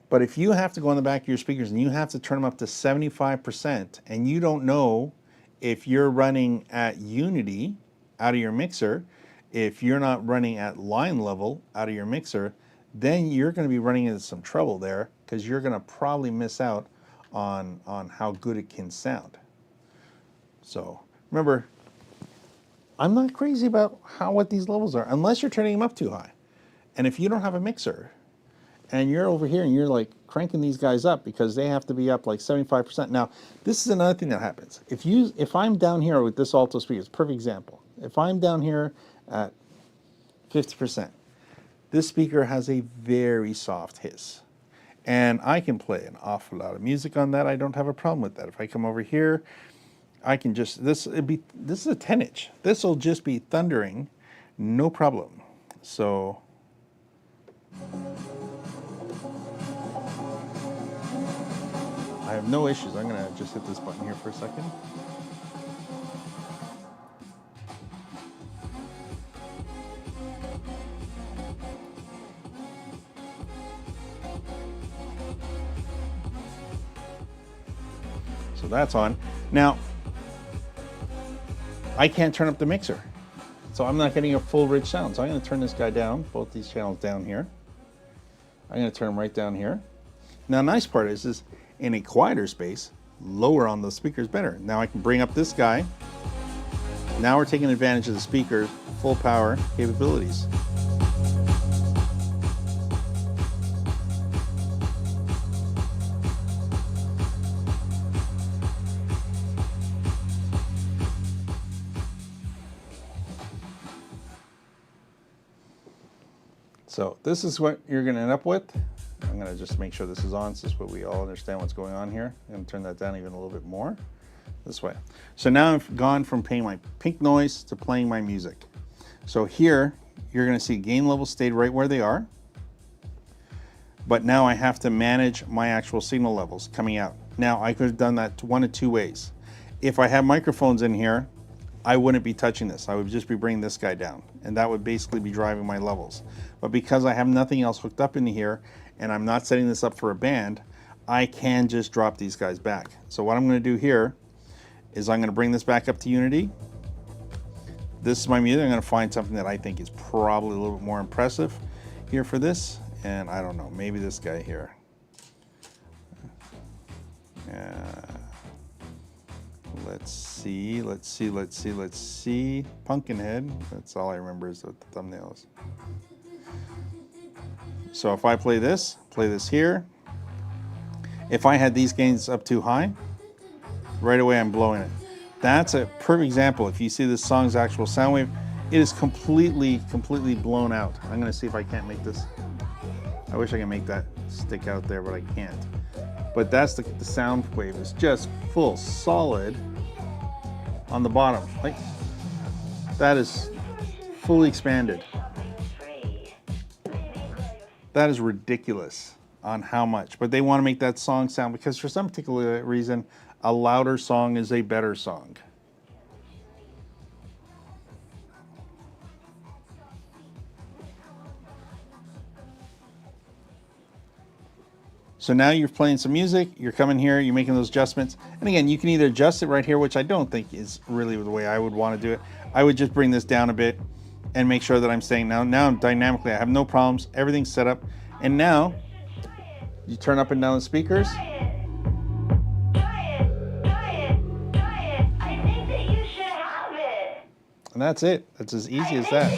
A: But if you have to go on the back of your speakers and you have to turn them up to 75% and you don't know if you're running at unity out of your mixer, if you're not running at line level out of your mixer, then you're going to be running into some trouble there, because you're going to probably miss out on how good it can sound. So remember, I'm not crazy about what these levels are unless you're turning them up too high. And if you don't have a mixer and you're over here and you're like cranking these guys up because they have to be up like 75%. Now, this is another thing that happens. If I'm down here with this alto speaker, it's a perfect example. If I'm down here at 50%, this speaker has a very soft hiss. And I can play an awful lot of music on that. I don't have a problem with that. If I come over here, I can just, this is a 10-inch. This will just be thundering, no problem. So I have no issues. I'm going to just hit this button here for a second. So that's on. Now, I can't turn up the mixer, so I'm not getting a full rich sound. So I'm going to turn this guy down, both these channels down here. I'm going to turn them right down here. Now, the nice part is in a quieter space, lower on the speakers better. Now I can bring up this guy. Now we're taking advantage of the speaker's full power capabilities. So this is what you're going to end up with. I'm going to just make sure this is on so this way we all understand what's going on here. I'm going to turn that down even a little bit more this way. So now I've gone from playing my pink noise to playing my music. So here you're going to see gain levels stayed right where they are. But now I have to manage my actual signal levels coming out. Now I could have done that one of two ways. If I have microphones in here, I wouldn't be touching this. I would just be bringing this guy down, and that would basically be driving my levels. But because I have nothing else hooked up into here, and I'm not setting this up for a band, I can just drop these guys back. So what I'm going to do here is I'm going to bring this back up to unity. This is my music. I'm going to find something that I think is probably a little bit more impressive here for this. And I don't know, maybe this guy here. Let's see. Pumpkinhead. That's all I remember is what the thumbnail is. So if I play this here. If I had these gains up too high, right away I'm blowing it. That's a perfect example. If you see this song's actual sound wave, it is completely blown out. I'm gonna see if I can't make this. I wish I could make that stick out there, but I can't. But that's the sound wave is just full solid on the bottom. Like that is fully expanded. That is ridiculous on how much. But they want to make that song sound, because for some particular reason, a louder song is a better song. So now you're playing some music, you're coming here, you're making those adjustments. And again, you can either adjust it right here, which I don't think is really the way I would want to do it. I would just bring this down a bit and make sure that I'm staying now dynamically. I have no problems, everything's set up. And now you turn up and down the speakers. And that's it. That's as easy as that.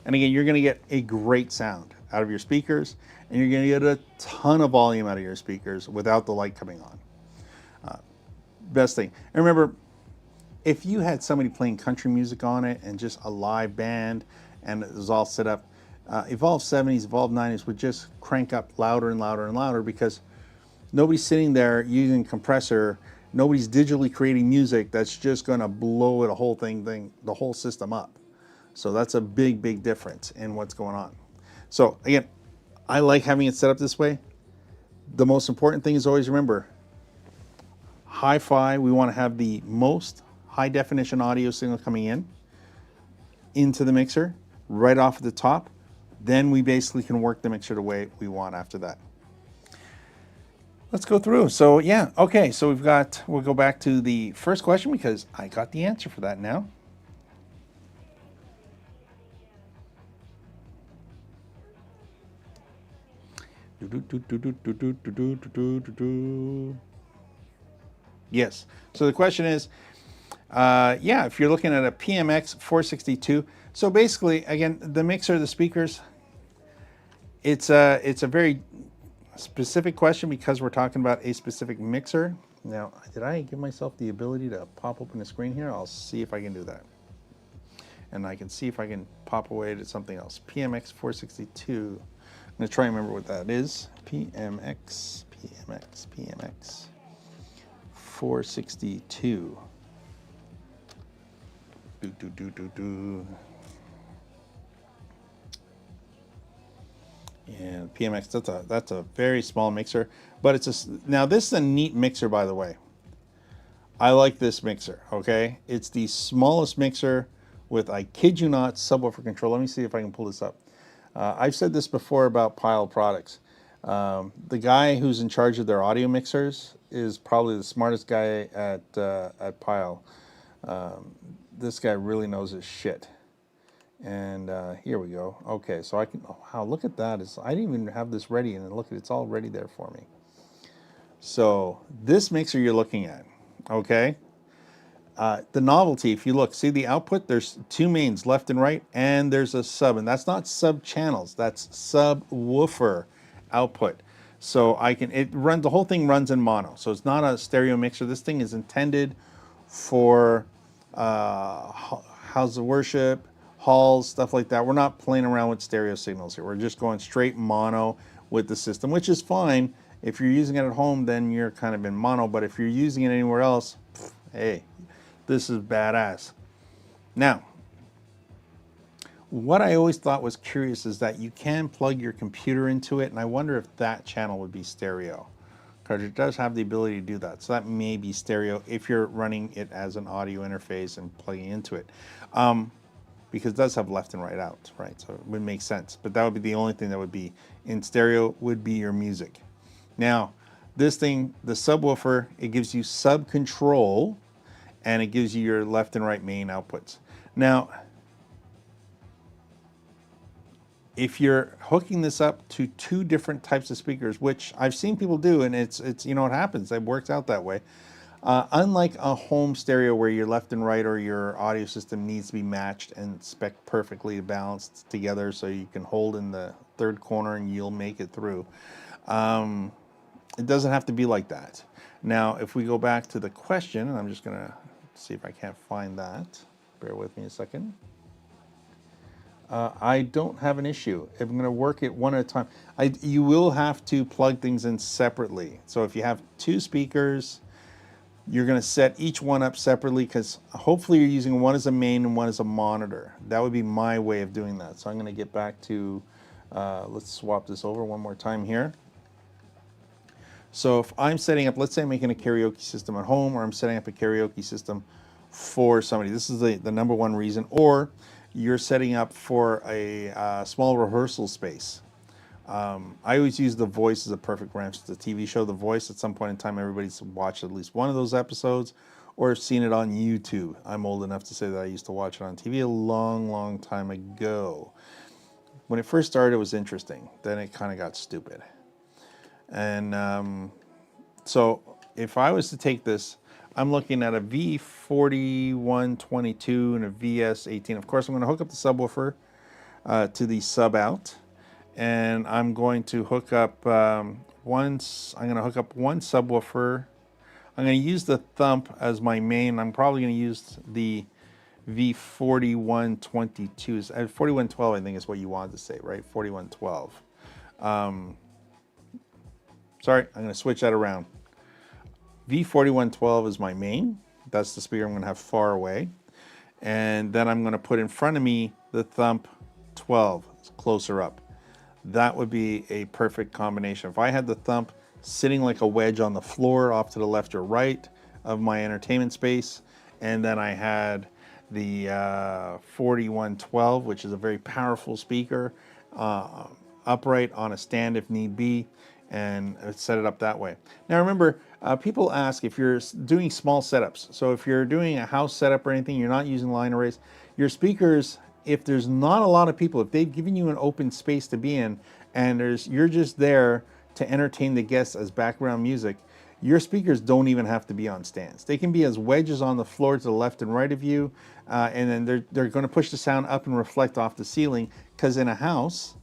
A: And again, you're going to get a great sound out of your speakers, and you're going to get a ton of volume out of your speakers without the light coming on. Best thing. And remember, if you had somebody playing country music on it and just a live band and it was all set up, Evolve 70s, Evolve 90s would just crank up louder and louder and louder, because nobody's sitting there using compressor. Nobody's digitally creating music that's just going to blow it, the whole system up. So that's a big difference in what's going on. So again, I like having it set up this way. The most important thing is always remember, hi-fi, we want to have the most high definition audio signal coming into the mixer right off at the top. Then we basically can work the mixer the way we want after that. Let's go through. So yeah, okay, so we'll go back to the first question because I got the answer for that now. Yes. So the question is, yeah, if you're looking at a PMX 462, so basically, again, the mixer, the speakers, it's a very specific question because we're talking about a specific mixer. Now, did I give myself the ability to pop open the screen here? I'll see if I can do that. And I can see if I can pop away to something else. PMX 462. I'm going to try and remember what that is. PMX 462. And PMX, that's a very small mixer, but now this is a neat mixer, by the way. I like this mixer, okay? It's the smallest mixer with, I kid you not, subwoofer control. Let me see if I can pull this up. I've said this before about Pyle products. The guy who's in charge of their audio mixers is probably the smartest guy at Pyle. This guy really knows his shit. And here we go. Okay, so I can, oh, wow, look at that. I didn't even have this ready, and look, it's all ready there for me. So this mixer you're looking at, okay? The novelty, if you look, see the output, there's two mains, left and right, and there's a sub, and that's not sub channels, that's subwoofer output. So the whole thing runs in mono, so it's not a stereo mixer. This thing is intended for house of worship, halls, stuff like that. We're not playing around with stereo signals here. We're just going straight mono with the system, which is fine. If you're using it at home, then you're kind of in mono, but if you're using it anywhere else, hey, this is badass. Now, what I always thought was curious is that you can plug your computer into it, and I wonder if that channel would be stereo, because it does have the ability to do that. So that may be stereo if you're running it as an audio interface and plugging into it. Because it does have left and right out, right? So it would make sense. But that would be the only thing that would be in stereo would be your music. Now, this thing, the subwoofer, it gives you sub control, and it gives you your left and right main outputs. Now, if you're hooking this up to two different types of speakers, which I've seen people do, and it's you know, it happens, it works out that way. Unlike a home stereo where your left and right or your audio system needs to be matched and spec perfectly balanced together so you can hold in the third corner and you'll make it through. It doesn't have to be like that. Now, if we go back to the question, and I'm just going to see if I can't find that. Bear with me a second. I don't have an issue. I'm going to work it one at a time. You will have to plug things in separately. So if you have two speakers, you're going to set each one up separately, because hopefully you're using one as a main and one as a monitor. That would be my way of doing that. So I'm going to get back to, let's swap this over one more time here. So if I'm setting up, let's say I'm making a karaoke system at home, or I'm setting up a karaoke system for somebody. This is the number one reason. Or you're setting up for a small rehearsal space. I always use The Voice as a perfect reference. The TV show The Voice, at some point in time, everybody's watched at least one of those episodes or seen it on YouTube. I'm old enough to say that I used to watch it on TV a long, long time ago. When it first started, it was interesting. Then it kind of got stupid. And so if I was to take this, I'm looking at a V4122 and a VS18. Of course, I'm going to hook up the subwoofer to the sub out. And I'm going to hook up one subwoofer. I'm going to use the thump as my main. I'm probably going to use the V4122. 4112, I think, is what you wanted to say, right? 4112. Sorry, I'm going to switch that around. V4112 is my main. That's the speaker I'm going to have far away. And then I'm going to put in front of me the thump 12, closer up. That would be a perfect combination. If I had the thump sitting like a wedge on the floor off to the left or right of my entertainment space, and then I had the 4112, which is a very powerful speaker, upright on a stand if need be, and set it up that way. Now remember, people ask if you're doing small setups. So if you're doing a house setup or anything, you're not using line arrays, your speakers, if there's not a lot of people, if they've given you an open space to be in, and you're just there to entertain the guests as background music, your speakers don't even have to be on stands. They can be as wedges on the floor to the left and right of you, and then they're going to push the sound up and reflect off the ceiling, because in a house,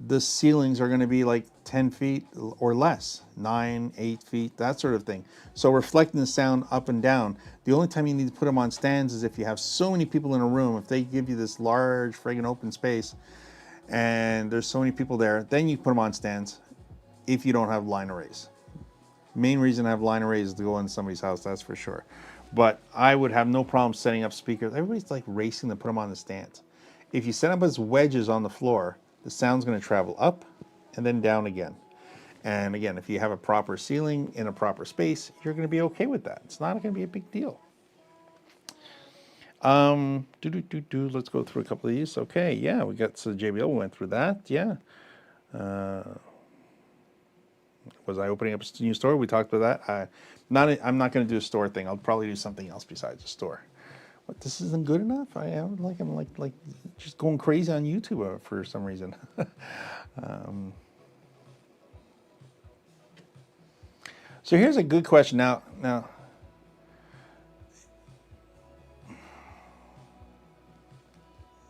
A: the ceilings are going to be like 10 feet or less, 9, 8 feet, that sort of thing. So reflecting the sound up and down. The only time you need to put them on stands is if you have so many people in a room. If they give you this large friggin' open space and there's so many people there, then you put them on stands if you don't have line arrays. Main reason I have line arrays is to go in somebody's house, that's for sure. But I would have no problem setting up speakers. Everybody's like racing to put them on the stands. If you set up as wedges on the floor, the sound's going to travel up and then down again. And again, if you have a proper ceiling in a proper space, you're going to be okay with that. It's not going to be a big deal. Let's go through a couple of these. Okay, yeah, we got so JBL. We went through that. Yeah. Was I opening up a new store? We talked about that. I'm not going to do a store thing. I'll probably do something else besides a store. But this isn't good enough. I'm like just going crazy on YouTube for some reason. So here's a good question. Now,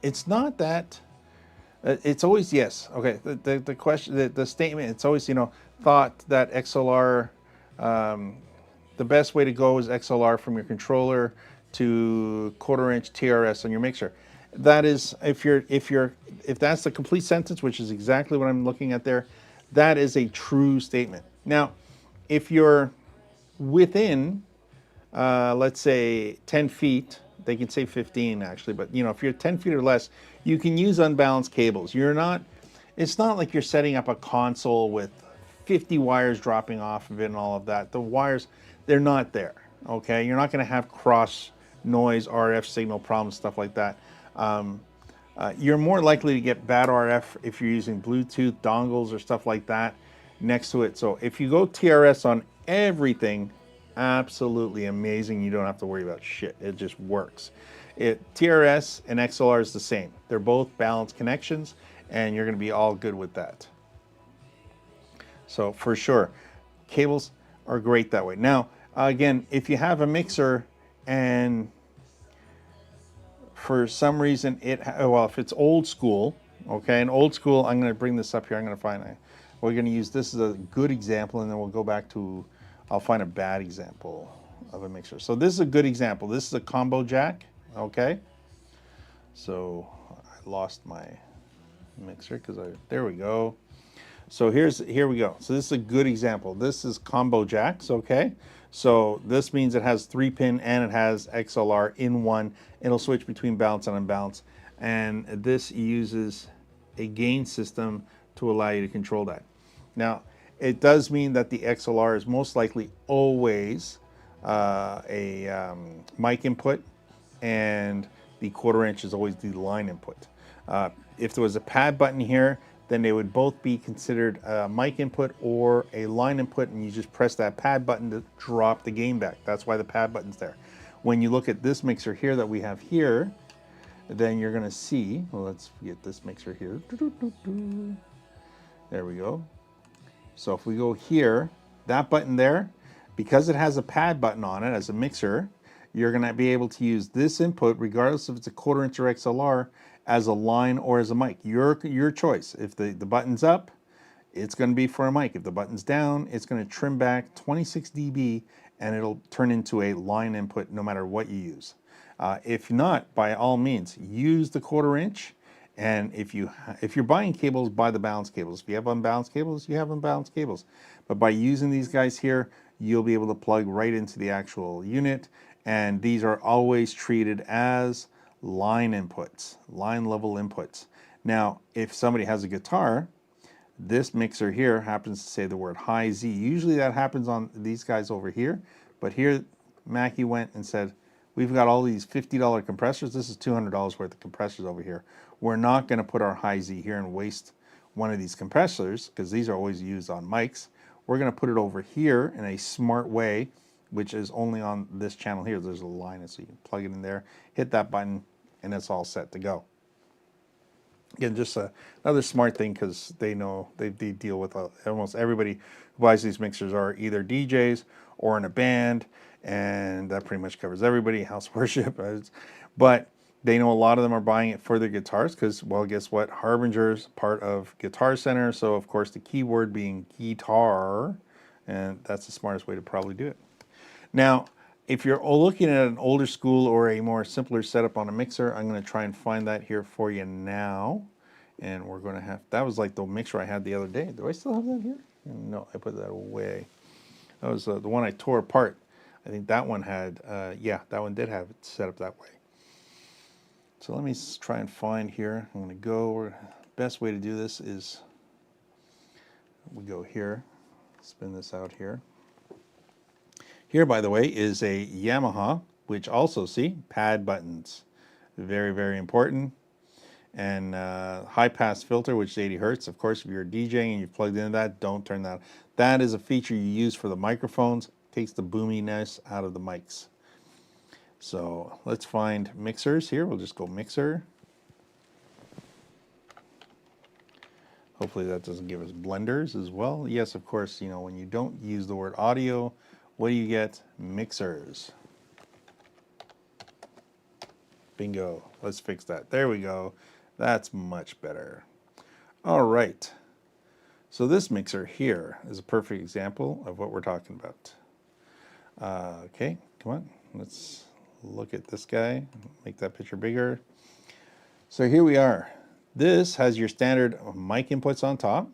A: it's not that. It's always yes. Okay. The question, the statement. It's always thought that XLR. The best way to go is XLR from your controller to 1/4 inch TRS on your mixer. that is, if that's the complete sentence, which is exactly what I'm looking at there, that is a true statement. Now, if you're within, let's say 10 feet, they can say 15 actually, but you know, if you're 10 feet or less, you can use unbalanced cables. It's not like you're setting up a console with 50 wires dropping off of it and all of that. The wires, they're not there, okay? You're not gonna have cross noise, RF signal problems, stuff like that. You're more likely to get bad RF if you're using Bluetooth dongles or stuff like that next to it. So if you go TRS on everything, absolutely amazing. You don't have to worry about shit. It just works. TRS and XLR is the same. They're both balanced connections, and you're going to be all good with that. So for sure, cables are great that way. Now, again, if you have a mixer and for some reason if it's old school, okay, and old school, I'm going to bring this up here. I'm going to find we're going to use this as a good example, and then we'll go back to, I'll find a bad example of a mixer. So this is a good example. This is a combo jack, okay. So I lost my mixer because there we go. So here we go. So this is a good example. This is combo jacks, okay? So this means it has 3-pin and it has XLR in one. It'll switch between balance and unbalance. And this uses a gain system to allow you to control that. Now, it does mean that the XLR is most likely always a mic input, and the 1/4 inch is always the line input. If there was a pad button here, then they would both be considered a mic input or a line input, and you just press that pad button to drop the gain back. That's why the pad button's there. When you look at this mixer here that we have here, then you're gonna see, well, let's get this mixer here. There we go. So if we go here, that button there, because it has a pad button on it as a mixer, you're gonna be able to use this input, regardless if it's a 1/4 inch or XLR, as a line or as a mic. Your choice. If the button's up, it's going to be for a mic. If the button's down, it's going to trim back 26 dB and it'll turn into a line input no matter what you use. If not, by all means, use the 1/4 inch. And if you're buying cables, buy the balanced cables. If you have unbalanced cables, you have unbalanced cables. But by using these guys here, you'll be able to plug right into the actual unit. And these are always treated as line inputs, line level inputs. Now, if somebody has a guitar, this mixer here happens to say the word high Z. Usually that happens on these guys over here, but here Mackie went and said, we've got all these $50 compressors. This is $200 worth of compressors over here. We're not going to put our high Z here and waste one of these compressors, because these are always used on mics. We're going to put it over here in a smart way, which is only on this channel here. There's a line, so you can plug it in there, hit that button, and it's all set to go. Again, just another smart thing, because they know they deal with almost everybody who buys these mixers are either DJs or in a band, and that pretty much covers everybody, house worship. But they know a lot of them are buying it for their guitars because, well, guess what? Harbinger's part of Guitar Center, so of course the keyword being guitar, and that's the smartest way to probably do it. Now, if you're looking at an older school or a more simpler setup on a mixer, I'm going to try and find that here for you now. And we're going to have, that was like the mixer I had the other day. Do I still have that here? No, I put that away. That was the one I tore apart. I think that one had, yeah, that one did have it set up that way. So let me try and find here. I'm going to go, best way to do this is we go here, spin this out here. Here, by the way, is a Yamaha, which also, see, pad buttons. Very, very important. And high-pass filter, which is 80 hertz. Of course, if you're DJing and you've plugged into that, don't turn that. That is a feature you use for the microphones. Takes the boominess out of the mics. So let's find mixers here. We'll just go mixer. Hopefully that doesn't give us blenders as well. Yes, of course, you know, when you don't use the word audio, what do you get? Mixers. Bingo. Let's fix that. There we go. That's much better. All right. So this mixer here is a perfect example of what we're talking about. Okay, come on. Let's look at this guy. Make that picture bigger. So here we are. This has your standard mic inputs on top,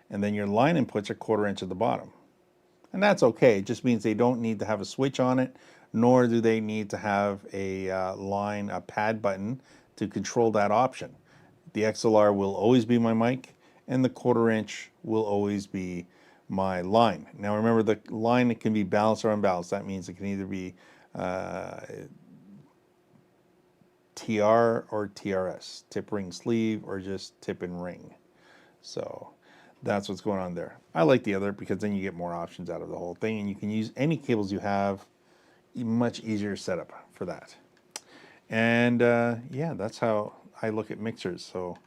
A: and then your line inputs are 1/4 inch at the bottom. And that's okay. It just means they don't need to have a switch on it, nor do they need to have a a pad button to control that option. The XLR will always be my mic, and the 1/4 inch will always be my line. Now remember, the line, it can be balanced or unbalanced. That means it can either be TR or TRS, tip ring sleeve or just tip and ring. So that's what's going on there. I like the other because then you get more options out of the whole thing, and you can use any cables you have. Much easier setup for that. And yeah, that's how I look at mixers. So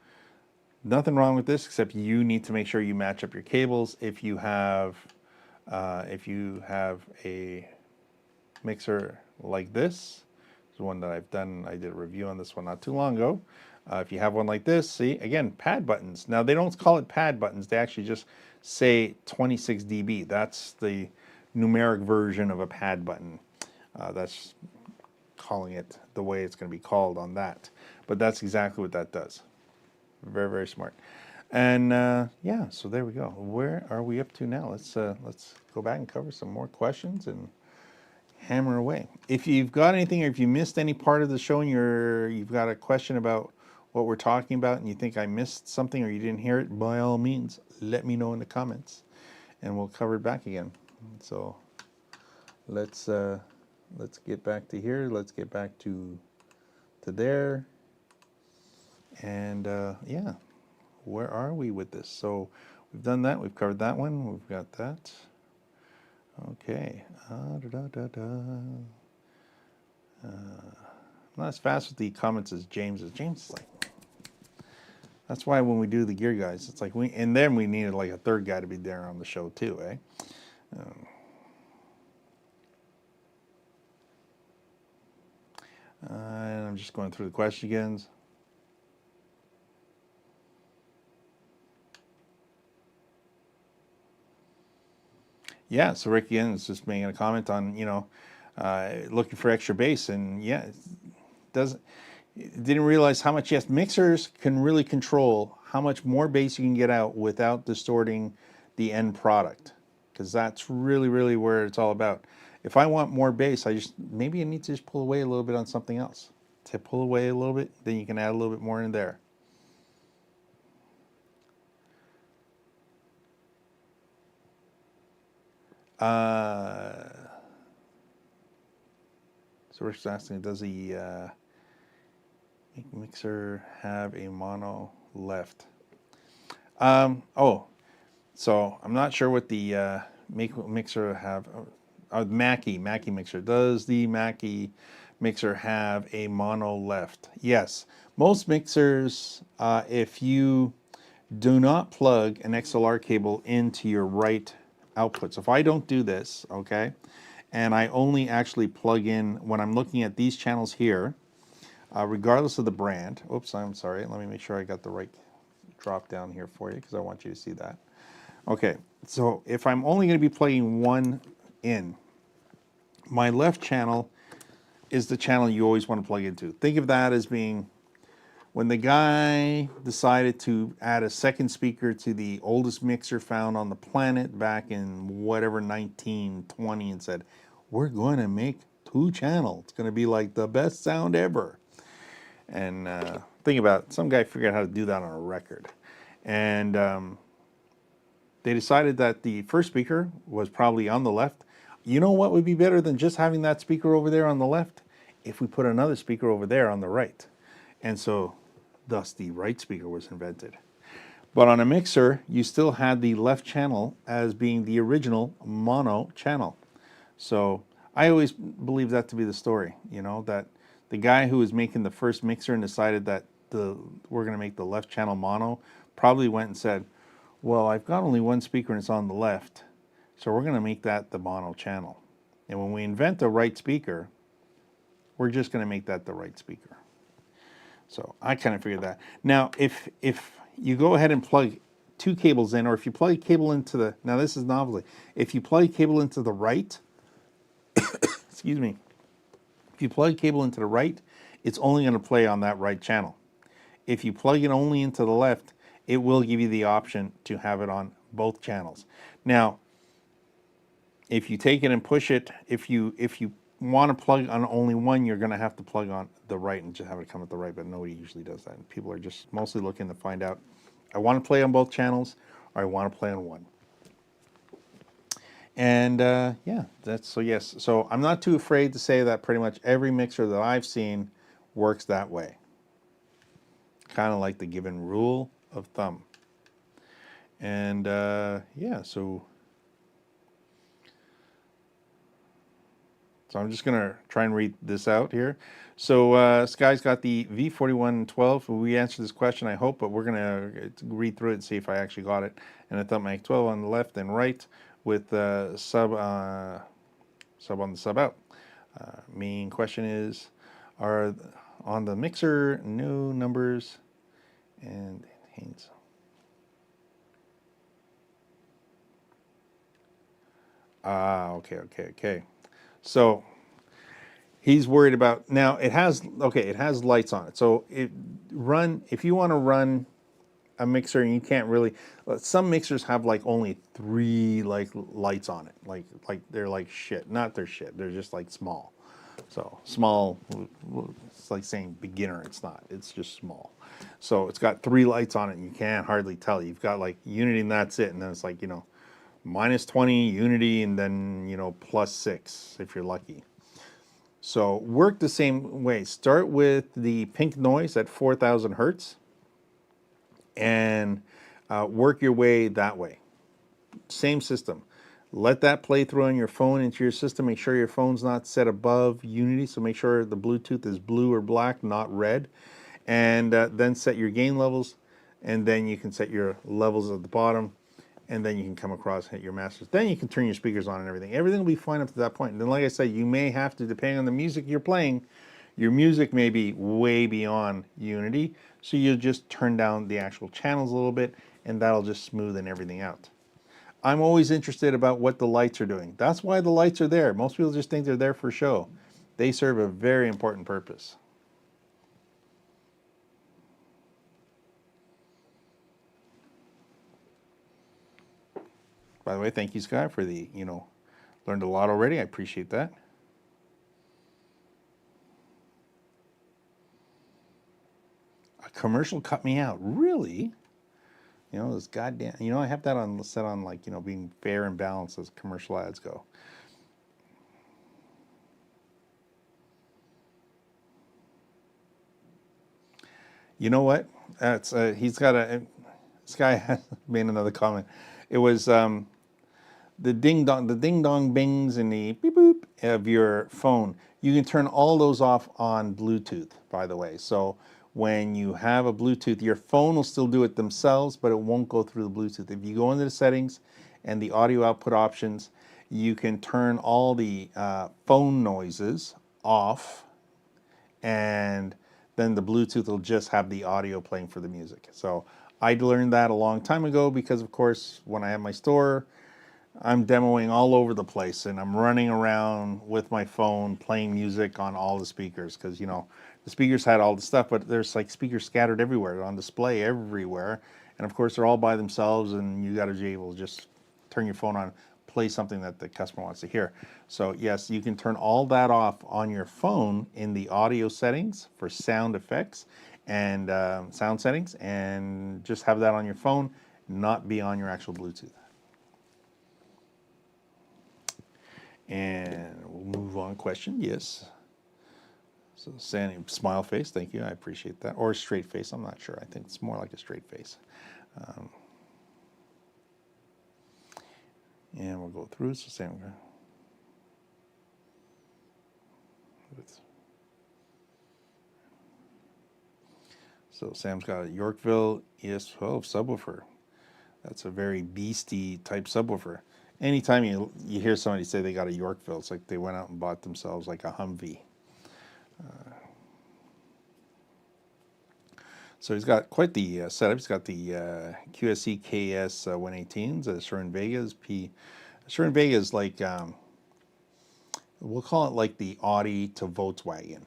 A: nothing wrong with this, except you need to make sure you match up your cables. If you have a mixer like this, the one that I've done, I did a review on this one not too long ago. If you have one like this, see, again, pad buttons. Now, they don't call it pad buttons. They actually just say 26 dB. That's the numeric version of a pad button. That's calling it the way it's going to be called on that. But that's exactly what that does. Very, very smart. And yeah, so there we go. Where are we up to now? Let's go back and cover some more questions and hammer away. If you've got anything, or if you missed any part of the show and you've got a question about what we're talking about and you think I missed something or you didn't hear it, by all means, let me know in the comments and we'll cover it back again. So let's get back to here. Let's get back to there. And yeah, where are we with this? So we've done that. We've covered that one. We've got that. Okay. I'm not as fast with the comments as James is. James is like, that's why when we do the gear guys, it's like and then we needed like a third guy to be there on the show too, eh? And I'm just going through the questions. Yeah, so Rick again is just making a comment on, looking for extra bass, and yeah, didn't realize how much. Yes, mixers can really control how much more bass you can get out without distorting the end product, because that's really, really where it's all about. If I want more bass, maybe I need to just pull away a little bit on something else. To pull away a little bit, then you can add a little bit more in there. So Rick's asking, does the mixer have a mono left? Oh, so I'm not sure what the mixer have. Mackie mixer. Does the Mackie mixer have a mono left? Yes. Most mixers, if you do not plug an XLR cable into your right output. So if I don't do this, okay, and I only actually plug in when I'm looking at these channels here, regardless of the brand. Oops, I'm sorry. Let me make sure I got the right drop down here for you because I want you to see that. Okay, so if I'm only going to be plugging one in, my left channel is the channel you always want to plug into. Think of that as being when the guy decided to add a second speaker to the oldest mixer found on the planet back in whatever 1920 and said, we're going to make 2 channels. It's going to be like the best sound ever. And think about it, some guy figured out how to do that on a record. And they decided that the first speaker was probably on the left. You know what would be better than just having that speaker over there on the left? If we put another speaker over there on the right. And so thus the right speaker was invented. But on a mixer, you still had the left channel as being the original mono channel. So I always believe that to be the story, that the guy who was making the first mixer and decided that we're going to make the left channel mono probably went and said, well, I've got only one speaker and it's on the left, so we're going to make that the mono channel. And when we invent the right speaker, we're just going to make that the right speaker. So I kind of figured that. Now, if you go ahead and plug 2 cables in, or if you plug a cable into the, now this is novelty, if you plug a cable into the right, excuse me, if you plug a cable into the right it's only going to play on that right channel. If you plug it only into the left, it will give you the option to have it on both channels. Now, if you take it and push it, if you want to plug on only one, you're going to have to plug on the right and just have it come at the right, but nobody usually does that. And people are just mostly looking to find out, I want to play on both channels, or I want to play on one. And yeah, that's so yes. So I'm not too afraid to say that pretty much every mixer that I've seen works that way. Kind of like the given rule of thumb. And yeah, so I'm just going to try and read this out here. So this guy's got the V4112. We answered this question, I hope, but we're going to read through it and see if I actually got it. And I thought my 12 on the left and right with sub on the sub out. Main question is, are on the mixer no numbers and hints? Okay. So he's worried about, now it has lights on it. So if you want to run a mixer and you can't really, some mixers have like only 3 like lights on it. Like they're like shit. Not they're shit. They're just like small. So small, it's like saying beginner. It's not. It's just small. So it's got 3 lights on it and you can't hardly tell. You've got like Unity and that's it. And then it's like, you know, -20 Unity and then, you know, +6 if you're lucky. So work the same way. Start with the pink noise at 4,000 hertz and work your way that way. Same system. Let that play through on your phone into your system. Make sure your phone's not set above Unity, so make sure the Bluetooth is blue or black, not red. And then set your gain levels, and then you can set your levels at the bottom, and then you can come across and hit your masters. Then you can turn your speakers on and everything. Everything will be fine up to that point. And then, like I said, you may have to, depending on the music you're playing, your music may be way beyond Unity, so you'll just turn down the actual channels a little bit, and that'll just smoothen everything out. I'm always interested about what the lights are doing. That's why the lights are there. Most people just think they're there for show. They serve a very important purpose. By the way, thank you, Sky, for the, learned a lot already. I appreciate that. A commercial cut me out. Really? This goddamn, I have that on set on like, being fair and balanced as commercial ads go. You know what? That's he's got a. This guy made another comment. It was the ding dong bings and the beep boop of your phone. You can turn all those off on Bluetooth, by the way. So when you have a Bluetooth, your phone will still do it themselves, but it won't go through the Bluetooth. If you go into the settings and the audio output options, you can turn all the phone noises off, and then the Bluetooth will just have the audio playing for the music. So I learned that a long time ago because, of course, when I have my store, I'm demoing all over the place and I'm running around with my phone playing music on all the speakers because, the speakers had all the stuff, but there's like speakers scattered everywhere on display everywhere. And of course, they're all by themselves and you got to be able to just turn your phone on, play something that the customer wants to hear. So yes, you can turn all that off on your phone in the audio settings for sound effects and sound settings, and just have that on your phone, not be on your actual Bluetooth. And we'll move on. Question, yes. So Sandy, smile face, thank you, I appreciate that. Or straight face, I'm not sure. I think it's more like a straight face. And we'll go through. So Sam, Sam's got a Yorkville ES12 subwoofer. That's a very beastie type subwoofer. Anytime you hear somebody say they got a Yorkville, it's like they went out and bought themselves like a Humvee. So he's got quite the setup. He's got the QSC KS 118s, Sherwin Vegas. Sherwin Vega is like, we'll call it like the Audi to Volkswagen.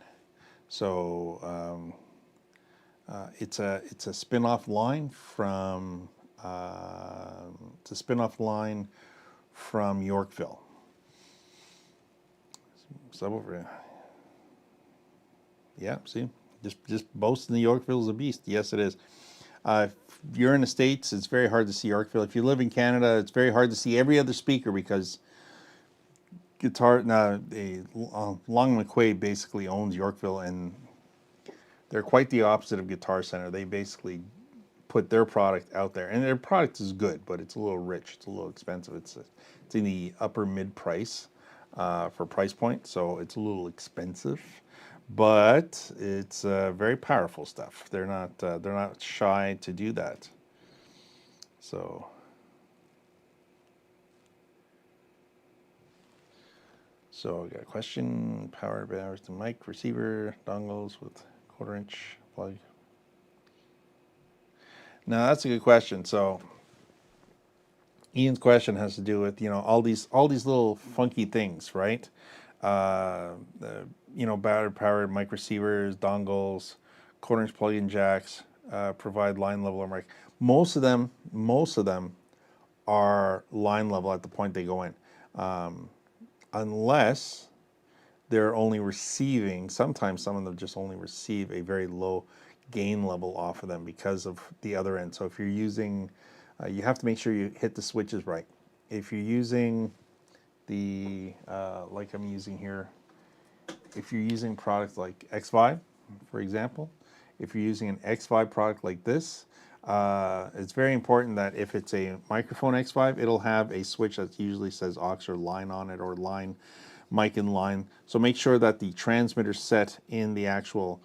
A: So it's a spin-off line from Yorkville. Sub over. Yeah, see, just boasting the Yorkville's a beast. Yes, it is. If you're in the States, it's very hard to see Yorkville. If you live in Canada, it's very hard to see every other speaker because Long McQuaid basically owns Yorkville, and they're quite the opposite of Guitar Center. They basically put their product out there, and their product is good, but it's a little rich. It's a little expensive. It's in the upper mid price for price point, so it's a little expensive. But it's very powerful stuff. They're not shy to do that. So I got a question. Power barriers to mic, receiver, dongles with 1/4 inch plug. Now that's a good question. So Ian's question has to do with all these little funky things, right? Battery powered mic receivers, dongles, 1/4 inch plug-in jacks, provide line level or mic. Most of them are line level at the point they go in, unless they're only receiving. Sometimes some of them just only receive a very low gain level off of them because of the other end. So if you're using, you have to make sure you hit the switches right. If you're using the like I'm using here, if you're using products like X5, for example, if you're using an X5 product like this, it's very important that if it's a microphone X5, it'll have a switch that usually says aux or line on it, or line, mic in line. So make sure that the transmitter's set in the actual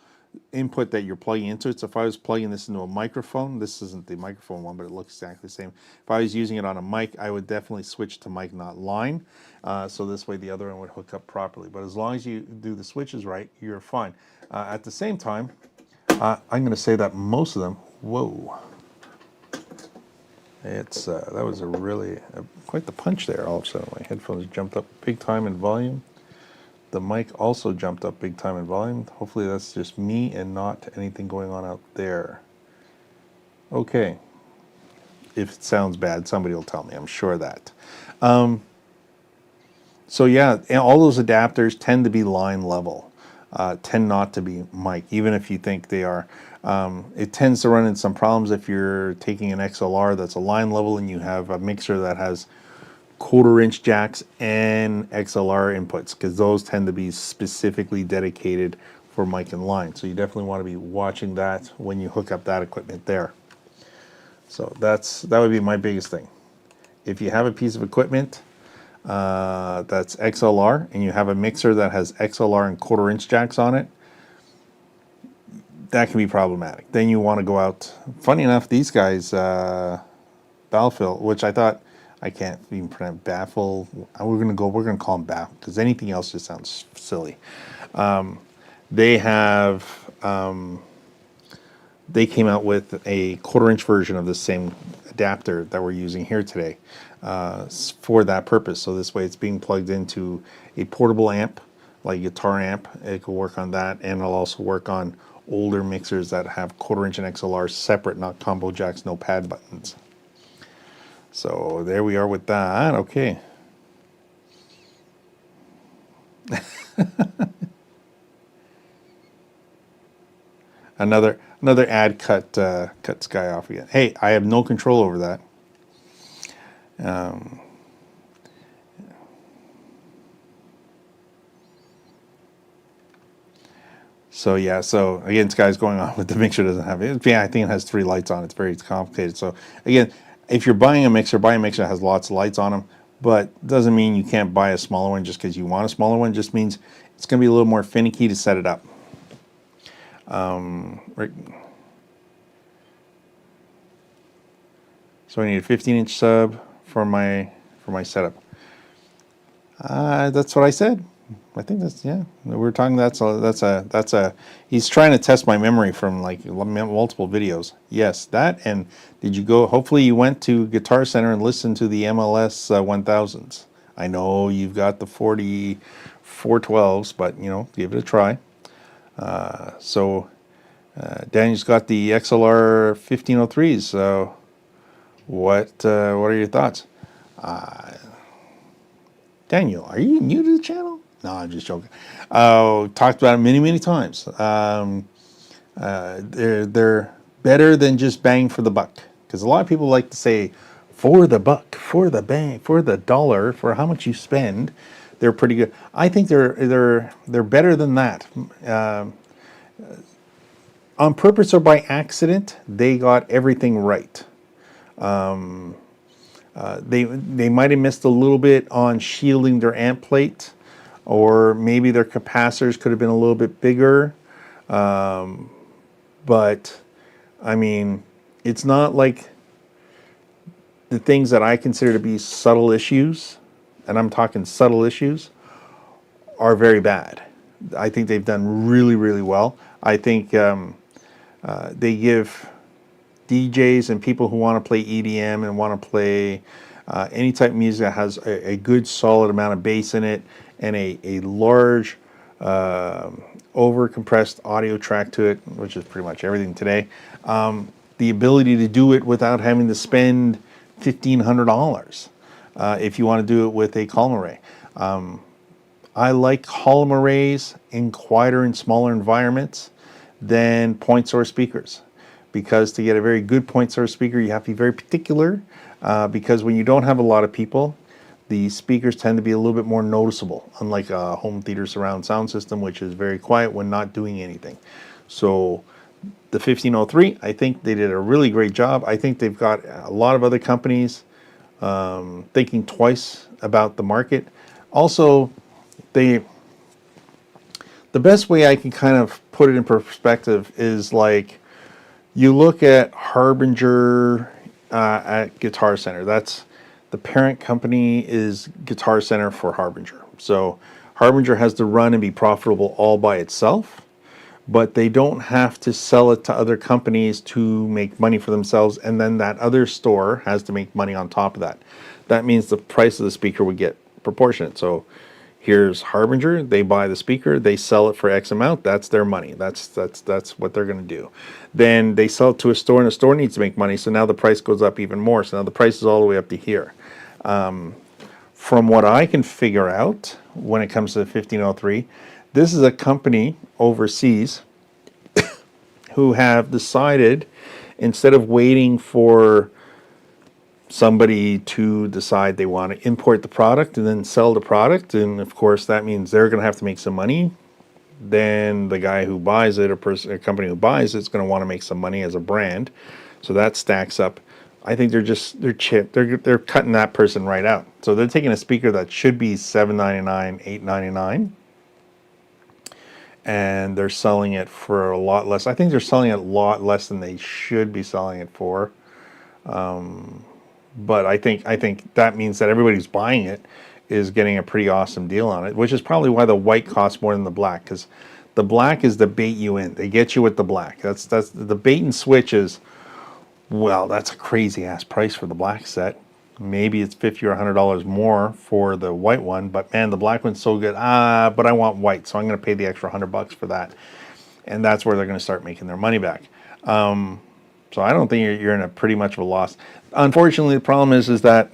A: input that you're plugging into it. So if I was plugging this into a microphone, this isn't the microphone one, but it looks exactly the same. If I was using it on a mic, I would definitely switch to mic, not line. So this way the other one would hook up properly. But as long as you do the switches right, you're fine. At the same time, I'm going to say that most of them, whoa, it's that was a really quite the punch there. All of a sudden my headphones jumped up big time in volume. The mic also jumped up big time in volume. Hopefully that's just me and not anything going on out there. Okay. If it sounds bad, somebody will tell me. I'm sure of that. So yeah, and all those adapters tend to be line level, tend not to be mic, even if you think they are. It tends to run into some problems if you're taking an XLR that's a line level and you have a mixer that has 1/4 inch jacks and XLR inputs, because those tend to be specifically dedicated for mic and line. So you definitely want to be watching that when you hook up that equipment there. So that would be my biggest thing. If you have a piece of equipment that's XLR and you have a mixer that has XLR and 1/4 inch jacks on it, that can be problematic. Then you want to go out. Funny enough, these guys, Baffle, which I thought, I can't even pronounce Baffle. We're gonna call them Baffle because anything else just sounds silly. They came out with a 1/4 inch version of the same adapter that we're using here today for that purpose. So this way it's being plugged into a portable amp, like a guitar amp. It can work on that, and it'll also work on older mixers that have 1/4 inch and XLR separate, not combo jacks, no pad buttons. So there we are with that. Okay. Another ad cut Sky off again. Hey, I have no control over that. So yeah, so again, Sky's going on with the mixer doesn't have it. Yeah, I think it has 3 lights on it. It's very complicated. So again, if you're buying a mixer, buy a mixer that has lots of lights on them. But doesn't mean you can't buy a smaller one just because you want a smaller one. It just means it's going to be a little more finicky to set it up. Right. So I need a 15-inch sub for my setup. That's what I said. I think that's, yeah. We were talking. That's a. He's trying to test my memory from like multiple videos. Yes, that. And did you go? Hopefully, you went to Guitar Center and listened to the MLS 1000s. I know you've got the 4412s, but give it a try. Daniel's got the XLR 1503s. So what are your thoughts? Daniel, are you new to the channel? No, I'm just joking. Talked about it many times. They're better than just bang for the buck, because a lot of people like to say for the buck, for the bang, for the dollar, for how much you spend. They're pretty good. I think they're better than that. On purpose or by accident, they got everything right. They might have missed a little bit on shielding their amp plate, or maybe their capacitors could have been a little bit bigger. But I mean, it's not like the things that I consider to be subtle issues, and I'm talking subtle issues, are very bad. I think they've done really well. I think they give DJs and people who want to play EDM and want to play any type of music that has a good solid amount of bass in it, and a large over compressed audio track to it, which is pretty much everything today. The ability to do it without having to spend $1,500 if you want to do it with a column array. I like column arrays in quieter and smaller environments than point source speakers, because to get a very good point source speaker, you have to be very particular, because when you don't have a lot of people, the speakers tend to be a little bit more noticeable, unlike a home theater surround sound system, which is very quiet when not doing anything. So the 1503, I think they did a really great job. I think they've got a lot of other companies thinking twice about the market. Also, the best way I can kind of put it in perspective is like, you look at Harbinger at Guitar Center. That's the parent company, is Guitar Center for Harbinger. So Harbinger has to run and be profitable all by itself, but they don't have to sell it to other companies to make money for themselves, and then that other store has to make money on top of that. That means the price of the speaker would get proportionate. So here's Harbinger, they buy the speaker, they sell it for X amount, that's their money. That's what they're going to do. Then they sell it to a store, and the store needs to make money, so now the price goes up even more. So now the price is all the way up to here. From what I can figure out when it comes to the 1503, this is a company overseas who have decided, instead of waiting for somebody to decide they want to import the product and then sell the product, and of course that means they're going to have to make some money, then the guy who buys it, a company who buys it, is going to want to make some money as a brand. So that stacks up. I think they're cutting that person right out. So they're taking a speaker that should be $799, $899, and they're selling it for a lot less. I think they're selling it a lot less than they should be selling it for. But I think that means that everybody who's buying it is getting a pretty awesome deal on it, which is probably why the white costs more than the black, because the black is the bait you in. They get you with the black. That's the bait and switch is, well, that's a crazy ass price for the black set. Maybe it's $50 or $100 more for the white one, but man, the black one's so good. But I want white, so I'm going to pay the extra $100 for that, and that's where they're going to start making their money back. So I don't think you're in a pretty much of a loss. Unfortunately, the problem is that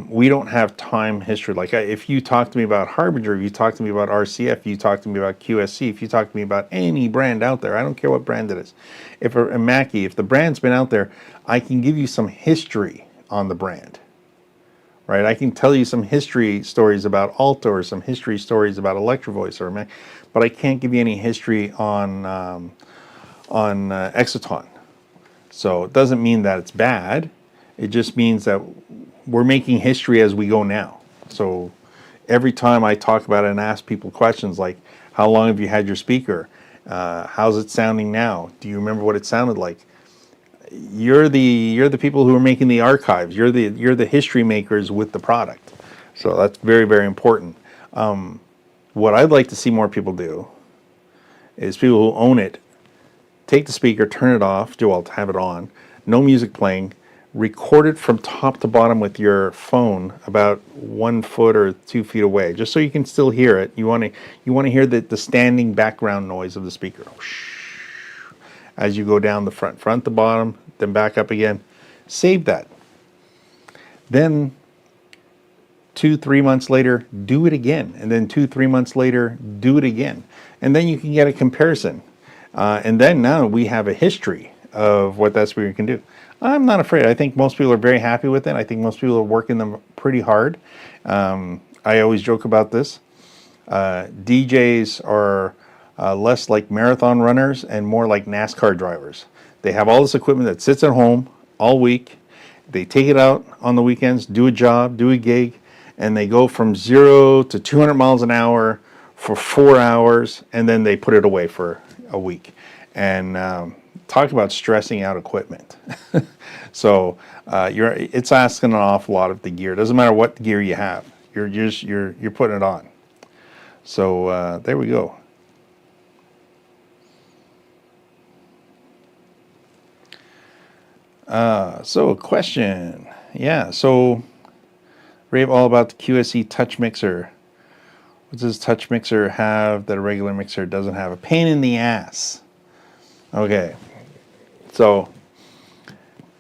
A: we don't have time history. Like if you talk to me about Harbinger, if you talk to me about RCF, if you talk to me about QSC, if you talk to me about any brand out there, I don't care what brand it is. If a Mackie, if the brand's been out there, I can give you some history on the brand, right? I can tell you some history stories about Alto, or some history stories about Electro Voice or Mac, but I can't give you any history on Exoton. So it doesn't mean that it's bad. It just means that we're making history as we go now. So every time I talk about it and ask people questions like, how long have you had your speaker? How's it sounding now? Do you remember what it sounded like? You're the people who are making the archives. You're the history makers with the product. So that's very, very important. What I'd like to see more people do is people who own it take the speaker, turn it off, well, have it on, no music playing, record it from top to bottom with your phone about 1 foot or 2 feet away, just so you can still hear it. You want to hear the standing background noise of the speaker as you go down the front to bottom, then back up again. Save that. Then 2-3 months later, do it again, and then 2-3 months later, do it again, and then you can get a comparison. And then now we have a history of what that speaker can do. I'm not afraid. I think most people are very happy with it. I think most people are working them pretty hard. I always joke about this. DJs are less like marathon runners and more like NASCAR drivers. They have all this equipment that sits at home all week. They take it out on the weekends, do a job, do a gig, and they go from 0 to 200 miles an hour for 4 hours, and then they put it away for a week. And talk about stressing out equipment. So it's asking an awful lot of the gear. It doesn't matter what gear you have. You're putting it on. So there we go. So a question. Yeah, so rave all about the QSE touch mixer. What does touch mixer have that a regular mixer doesn't have? A pain in the ass. Okay. So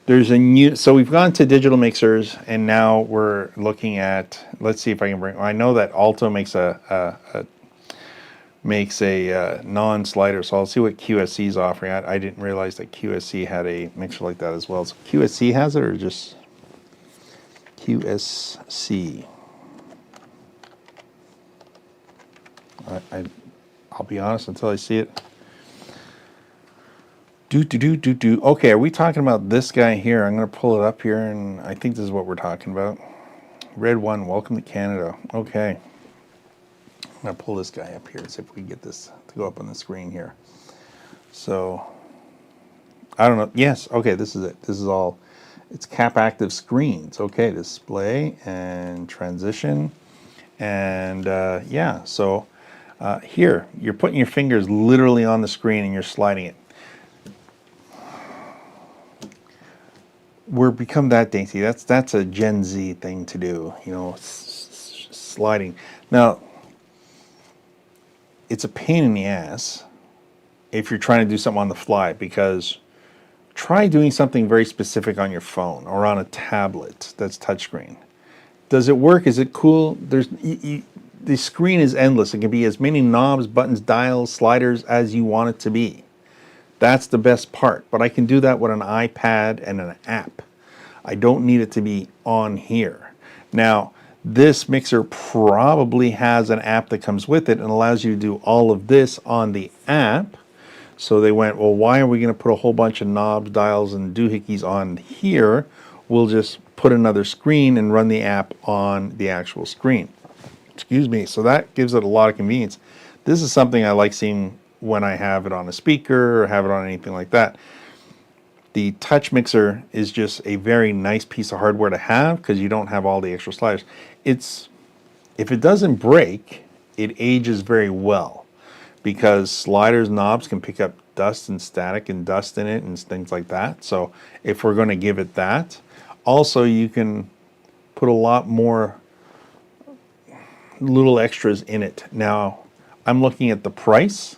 A: there's a new, so we've gone to digital mixers, and now we're looking at, let's see if I can bring, I know that Alto makes a non-slider, so I'll see what QSC is offering. I didn't realize that QSC had a mixer like that as well. So QSC has it, or just QSC? I'll be honest until I see it. Okay, are we talking about this guy here? I'm going to pull it up here, and I think this is what we're talking about. Red One, welcome to Canada. Okay. I'm going to pull this guy up here and see if we can get this to go up on the screen here. So, I don't know. Yes, okay, this is it. This is all, it's cap active screens. Okay, display and transition. And yeah, so here, you're putting your fingers literally on the screen and you're sliding it. We're become that dainty. That's a Gen Z thing to do, you know, sliding. Now, it's a pain in the ass if you're trying to do something on the fly, because try doing something very specific on your phone or on a tablet that's touchscreen. Does it work? Is it cool? The screen is endless. It can be as many knobs, buttons, dials, sliders as you want it to be. That's the best part. But I can do that with an iPad and an app. I don't need it to be on here. Now, this mixer probably has an app that comes with it and allows you to do all of this on the app. So they went, well, why are we going to put a whole bunch of knobs, dials, and doohickeys on here? We'll just put another screen and run the app on the actual screen. Excuse me. So that gives it a lot of convenience. This is something I like seeing when I have it on a speaker or have it on anything like that. The touch mixer is just a very nice piece of hardware to have because you don't have all the extra sliders. If it doesn't break, it ages very well because sliders, knobs can pick up dust and static and dust in it and things like that. So if we're going to give it that, also you can put a lot more little extras in it. Now, I'm looking at the price.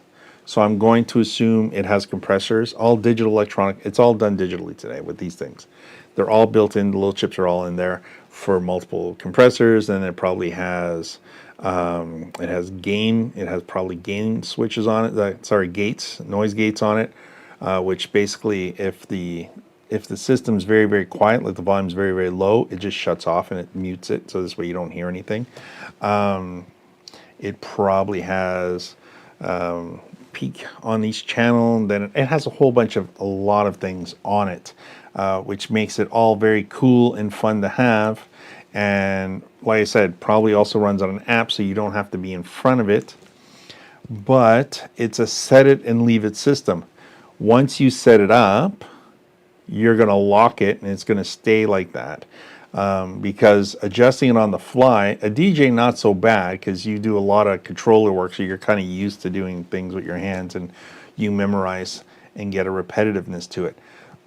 A: So I'm going to assume it has compressors, all digital electronic. It's all done digitally today with these things. They're all built in. The little chips are all in there for multiple compressors. And it probably has gain. It has probably gain switches on it. Gates, noise gates on it, which basically if the system's very, very quiet, like the volume's very, very low, it just shuts off and it mutes it. So this way you don't hear anything. It probably has peak on each channel, and then it has a lot of things on it, which makes it all very cool and fun to have. And like I said, probably also runs on an app, so you don't have to be in front of it. But it's a set it and leave it system. Once you set it up, you're going to lock it, and it's going to stay like that. Because adjusting it on the fly, a DJ not so bad because you do a lot of controller work, so you're kind of used to doing things with your hands and you memorize and get a repetitiveness to it.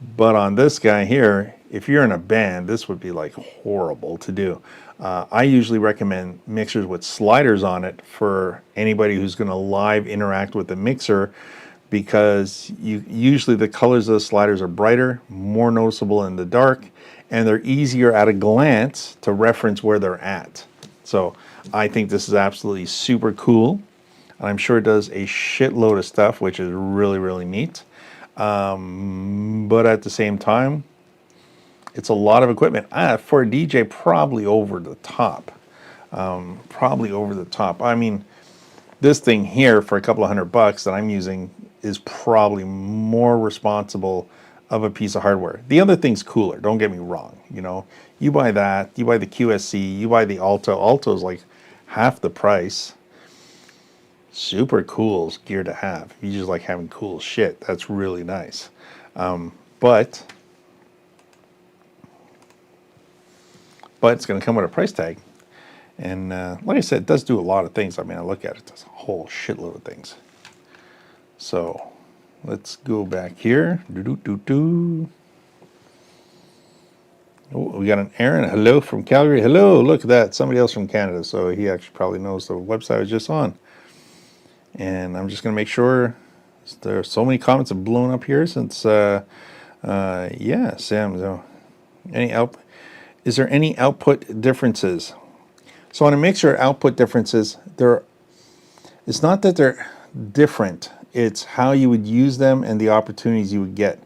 A: But on this guy here, if you're in a band, this would be like horrible to do. I usually recommend mixers with sliders on it for anybody who's going to live interact with the mixer, because usually the colors of the sliders are brighter, more noticeable in the dark, and they're easier at a glance to reference where they're at. So I think this is absolutely super cool. I'm sure it does a shitload of stuff, which is really, really neat. But at the same time, it's a lot of equipment. For a DJ, probably over the top. Probably over the top. I mean, this thing here for a couple of $100 that I'm using is probably more responsible of a piece of hardware. The other thing's cooler, don't get me wrong. You know, you buy that, you buy the QSC, you buy the Alto. Alto's like half the price. Super cool gear to have. If you just like having cool shit, that's really nice. But it's going to come with a price tag. And like I said, it does do a lot of things. I mean, I look at it, it does a whole shitload of things. So let's go back here. Oh, we got an Aaron. Hello from Calgary. Hello, look at that. Somebody else from Canada. So he actually probably knows the website I was just on. And I'm just going to make sure. There are so many comments have blown up here since, yeah, Sam. So is there any output differences? So on a mixer, output differences, it's not that they're different, it's how you would use them and the opportunities you would get.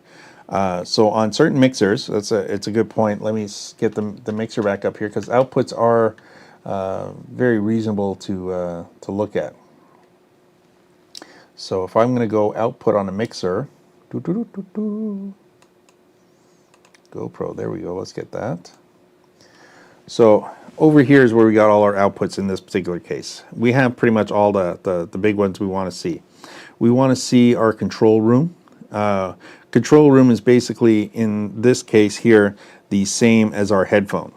A: So on certain mixers, it's a good point. Let me get the mixer back up here, because outputs are very reasonable to look at. So if I'm going to go output on a mixer, GoPro, there we go, let's get that. So over here is where we got all our outputs in this particular case. We have pretty much all the big ones we want to see. We want to see our control room. Control room is basically, in this case here, the same as our headphone.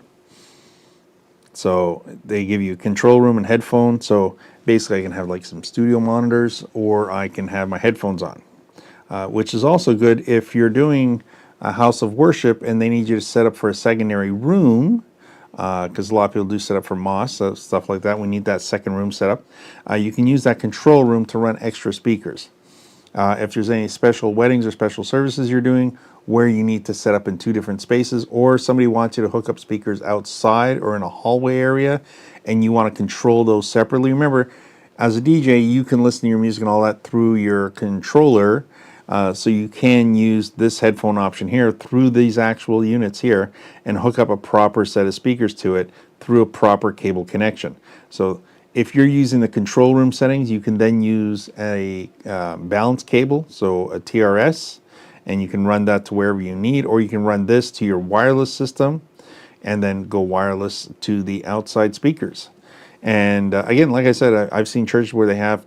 A: So they give you control room and headphone. So basically I can have like some studio monitors, or I can have my headphones on, which is also good if you're doing a house of worship and they need you to set up for a secondary room, because a lot of people do set up for MOS, stuff like that. We need that second room set up. You can use that control room to run extra speakers. If there's any special weddings or special services you're doing where you need to set up in two different spaces, or somebody wants you to hook up speakers outside or in a hallway area and you want to control those separately. Remember, as a DJ, you can listen to your music and all that through your controller. So you can use this headphone option here through these actual units here and hook up a proper set of speakers to it through a proper cable connection. So if you're using the control room settings, you can then use a balance cable, so a TRS, and you can run that to wherever you need, or you can run this to your wireless system and then go wireless to the outside speakers. And again, like I said, I've seen churches where they have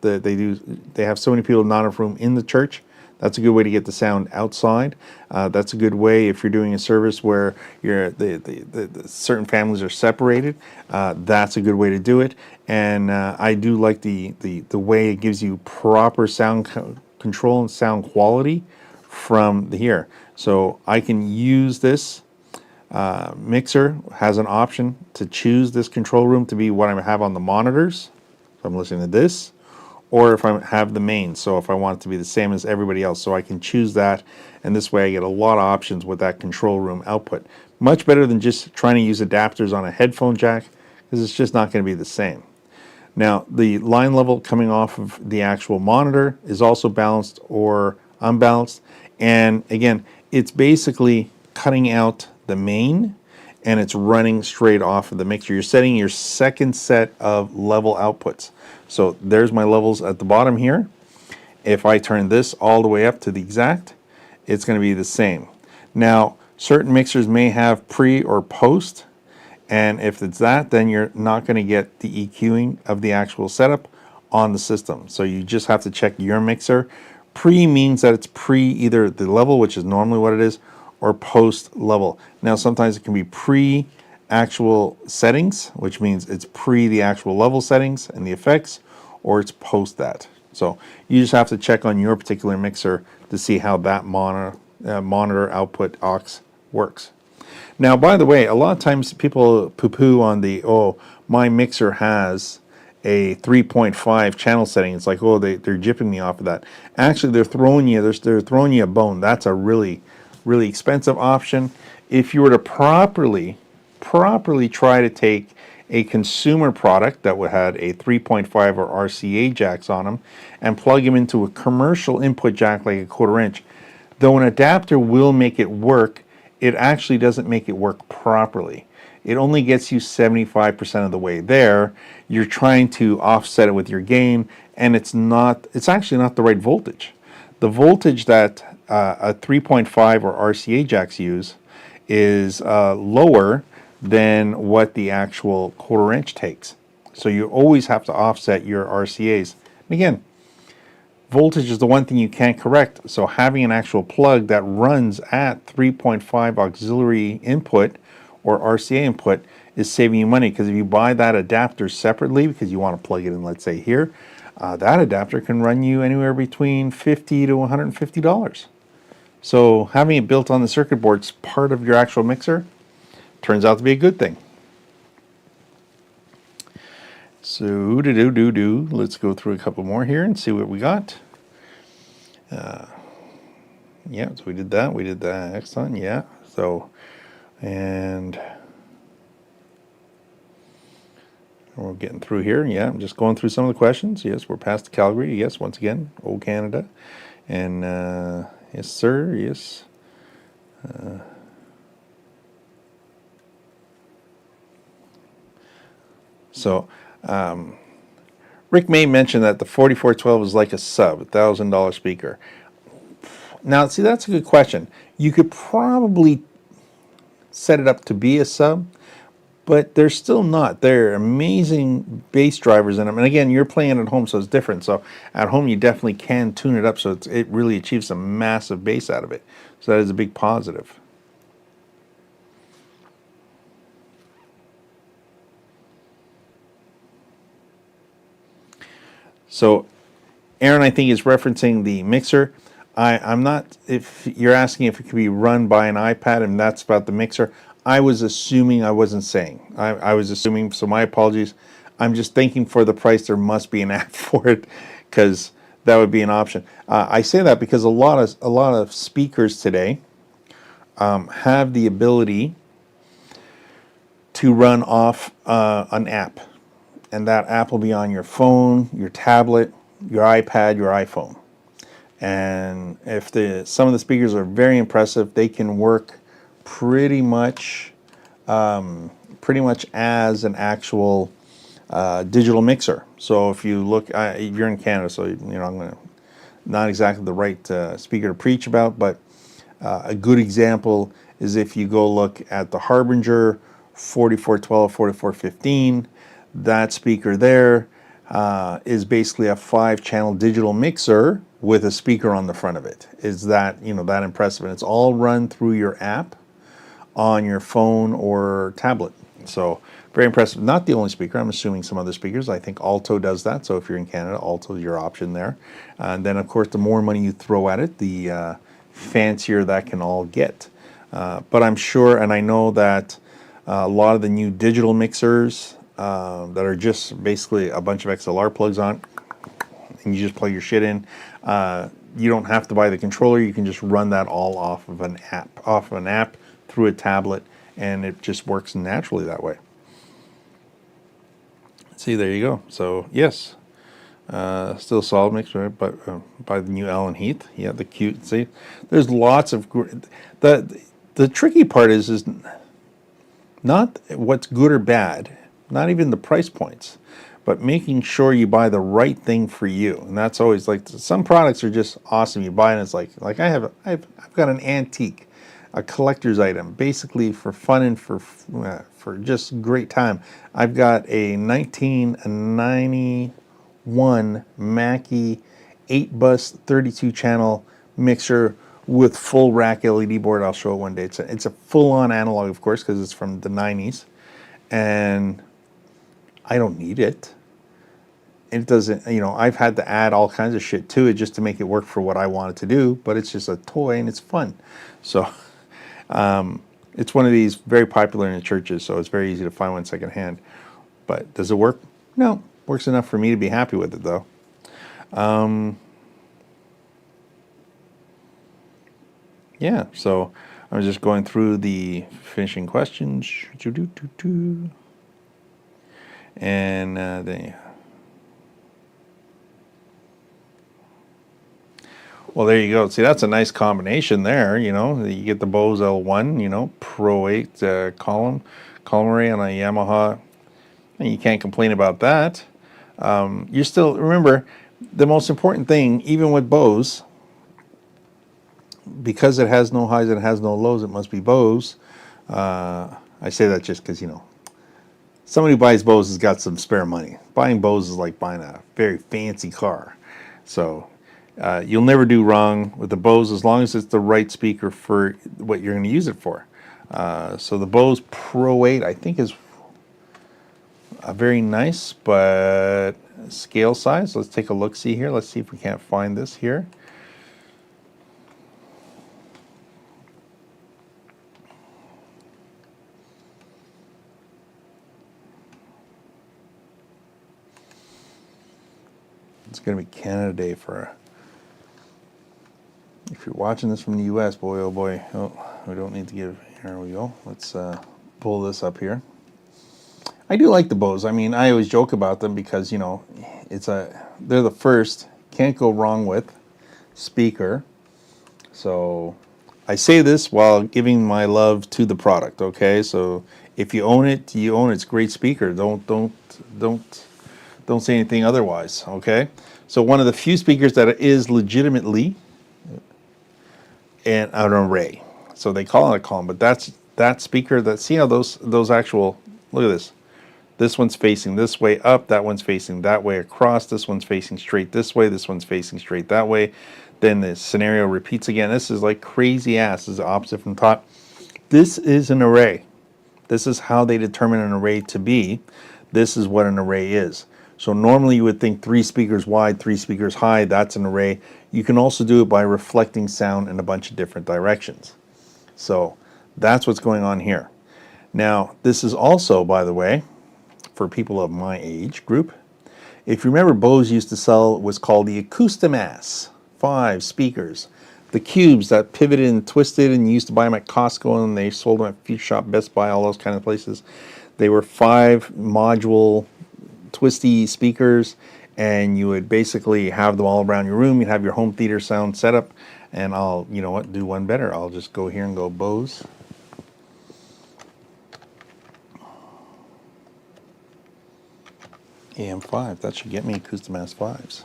A: so many people, not enough room in the church. That's a good way to get the sound outside. That's a good way if you're doing a service where the certain families are separated. That's a good way to do it. And I do like the way it gives you proper sound control and sound quality from here. So I can use this. Mixer has an option to choose this control room to be what I have on the monitors. So I'm listening to this. Or if I have the main, so if I want it to be the same as everybody else, so I can choose that, and this way I get a lot of options with that control room output. Much better than just trying to use adapters on a headphone jack, because it's just not going to be the same. Now, the line level coming off of the actual monitor is also balanced or unbalanced, and again, it's basically cutting out the main, and it's running straight off of the mixer. You're setting your second set of level outputs. So there's my levels at the bottom here. If I turn this all the way up to the exact, it's going to be the same. Now, certain mixers may have pre or post, and if it's that, then you're not going to get the EQing of the actual setup on the system. So you just have to check your mixer. Pre means that it's pre either the level, which is normally what it is, or post level. Now, sometimes it can be pre actual settings, which means it's pre the actual level settings and the effects, or it's post that. So you just have to check on your particular mixer to see how that monitor output aux works. Now, by the way, a lot of times people poo-poo on the, oh, my mixer has a 3.5 channel setting. It's like, oh, they're jipping me off of that. Actually, they're throwing you a bone. That's a really, really expensive option. If you were to properly try to take a consumer product that would had a 3.5 or RCA jacks on them and plug them into a commercial input jack like a 1/4 inch, though an adapter will make it work, it actually doesn't make it work properly. It only gets you 75% of the way there. You're trying to offset it with your gain, and it's actually not the right voltage. The voltage that a 3.5 or RCA jacks use is lower than what the actual 1/4 inch takes. So you always have to offset your RCAs. And again, voltage is the one thing you can't correct, so having an actual plug that runs at 3.5 auxiliary input or RCA input is saving you money, because if you buy that adapter separately because you want to plug it in, let's say here, that adapter can run you anywhere between $50 to $150. So having it built on the circuit board is part of your actual mixer. Turns out to be a good thing. So let's go through a couple more here and see what we got. Yeah, so we did that, excellent, yeah. So, and we're getting through here, yeah, I'm just going through some of the questions. Yes, we're past Calgary, yes, once again, old Canada. And yes, sir, yes. So, Rick May mentioned that the 4412 is like a sub, $1,000 speaker. Now, see, that's a good question. You could probably set it up to be a sub, but they're still not. They're amazing bass drivers in them. And again, you're playing at home, so it's different. So at home, you definitely can tune it up so it really achieves some massive bass out of it. So that is a big positive. So Aaron, I think, is referencing the mixer. I'm not, if you're asking if it could be run by an iPad and that's about the mixer, I was assuming, I wasn't saying. I was assuming, so my apologies. I'm just thinking for the price there must be an app for it, because that would be an option. I say that because a lot of speakers today have the ability to run off an app. And that app will be on your phone, your tablet, your iPad, your iPhone. And if some of the speakers are very impressive, they can work pretty much as an actual digital mixer. So if you look, you're in Canada, so I'm not exactly the right speaker to preach about, but a good example is if you go look at the Harbinger 4412, 4415. That speaker there is basically a 5-channel digital mixer with a speaker on the front of it. Is that that impressive? And it's all run through your app on your phone or tablet. So very impressive. Not the only speaker. I'm assuming some other speakers. I think Alto does that. So if you're in Canada, Alto is your option there. And then of course, the more money you throw at it, the fancier that can all get. But I'm sure, and I know that a lot of the new digital mixers that are just basically a bunch of XLR plugs on, and you just plug your shit in. You don't have to buy the controller. You can just run that all off of an app through a tablet, and it just works naturally that way. See, there you go. So yes, still solid mix, right? But by the new Allen Heath, yeah, the cute. See, there's lots of the tricky part is not what's good or bad. Not even the price points, but making sure you buy the right thing for you. And that's always like, some products are just awesome. You buy it and it's like I've got an antique, a collector's item, basically for fun and for just great time. I've got a 1991 Mackie 8-bus 32-channel mixer with full rack LED board. I'll show it one day. It's a full-on analog, of course, because it's from the 90s. And I don't need it, it doesn't, you know, I've had to add all kinds of shit to it just to make it work for what I want it to do, but it's just a toy and it's fun. So it's one of these very popular in the churches, so it's very easy to find one secondhand. But does it work? No, works enough for me to be happy with it though. Yeah, so I was just going through the finishing questions. And well, there you go. See, that's a nice combination there. You know, you get the Bose L1, you know, Pro 8 column array on a Yamaha. And you can't complain about that. You still, remember, the most important thing, even with Bose, because it has no highs and it has no lows, it must be Bose. I say that just because, you know, somebody who buys Bose has got some spare money. Buying Bose is like buying a very fancy car. So you'll never do wrong with the Bose as long as it's the right speaker for what you're going to use it for. So the Bose Pro 8, I think, is a very nice but scale size. Let's take a look-see here. Let's see if we can't find this here. It's going to be Canada Day for, if you're watching this from the US, boy, oh boy. Oh, we don't need to give, here we go. Let's pull this up here. I do like the Bose. I mean, I always joke about them because, you know, they're the first, can't go wrong with speaker. So I say this while giving my love to the product, okay? So if you own it, you own it. It's a great speaker. Don't say anything otherwise, okay? So one of the few speakers that is legitimately an array. So they call it a column, but that's that speaker that, see how those actual, look at this. This one's facing this way up, that one's facing that way across, this one's facing straight this way, this one's facing straight that way. Then the scenario repeats again. This is like crazy ass. This is the opposite from top. This is an array. This is how they determine an array to be. This is what an array is. So normally you would think 3 speakers wide, 3 speakers high, that's an array. You can also do it by reflecting sound in a bunch of different directions. So that's what's going on here. Now, this is also, by the way, for people of my age group, if you remember, Bose used to sell what's called the Acoustimass 5 speakers. The cubes that pivoted and twisted, and you used to buy them at Costco, and they sold them at Future Shop, Best Buy, all those kind of places. They were 5 module twisty speakers, and you would basically have them all around your room. You'd have your home theater sound set up, and I'll, you know what, do one better. I'll just go here and go Bose. AM5, that should get me Acoustimass 5s.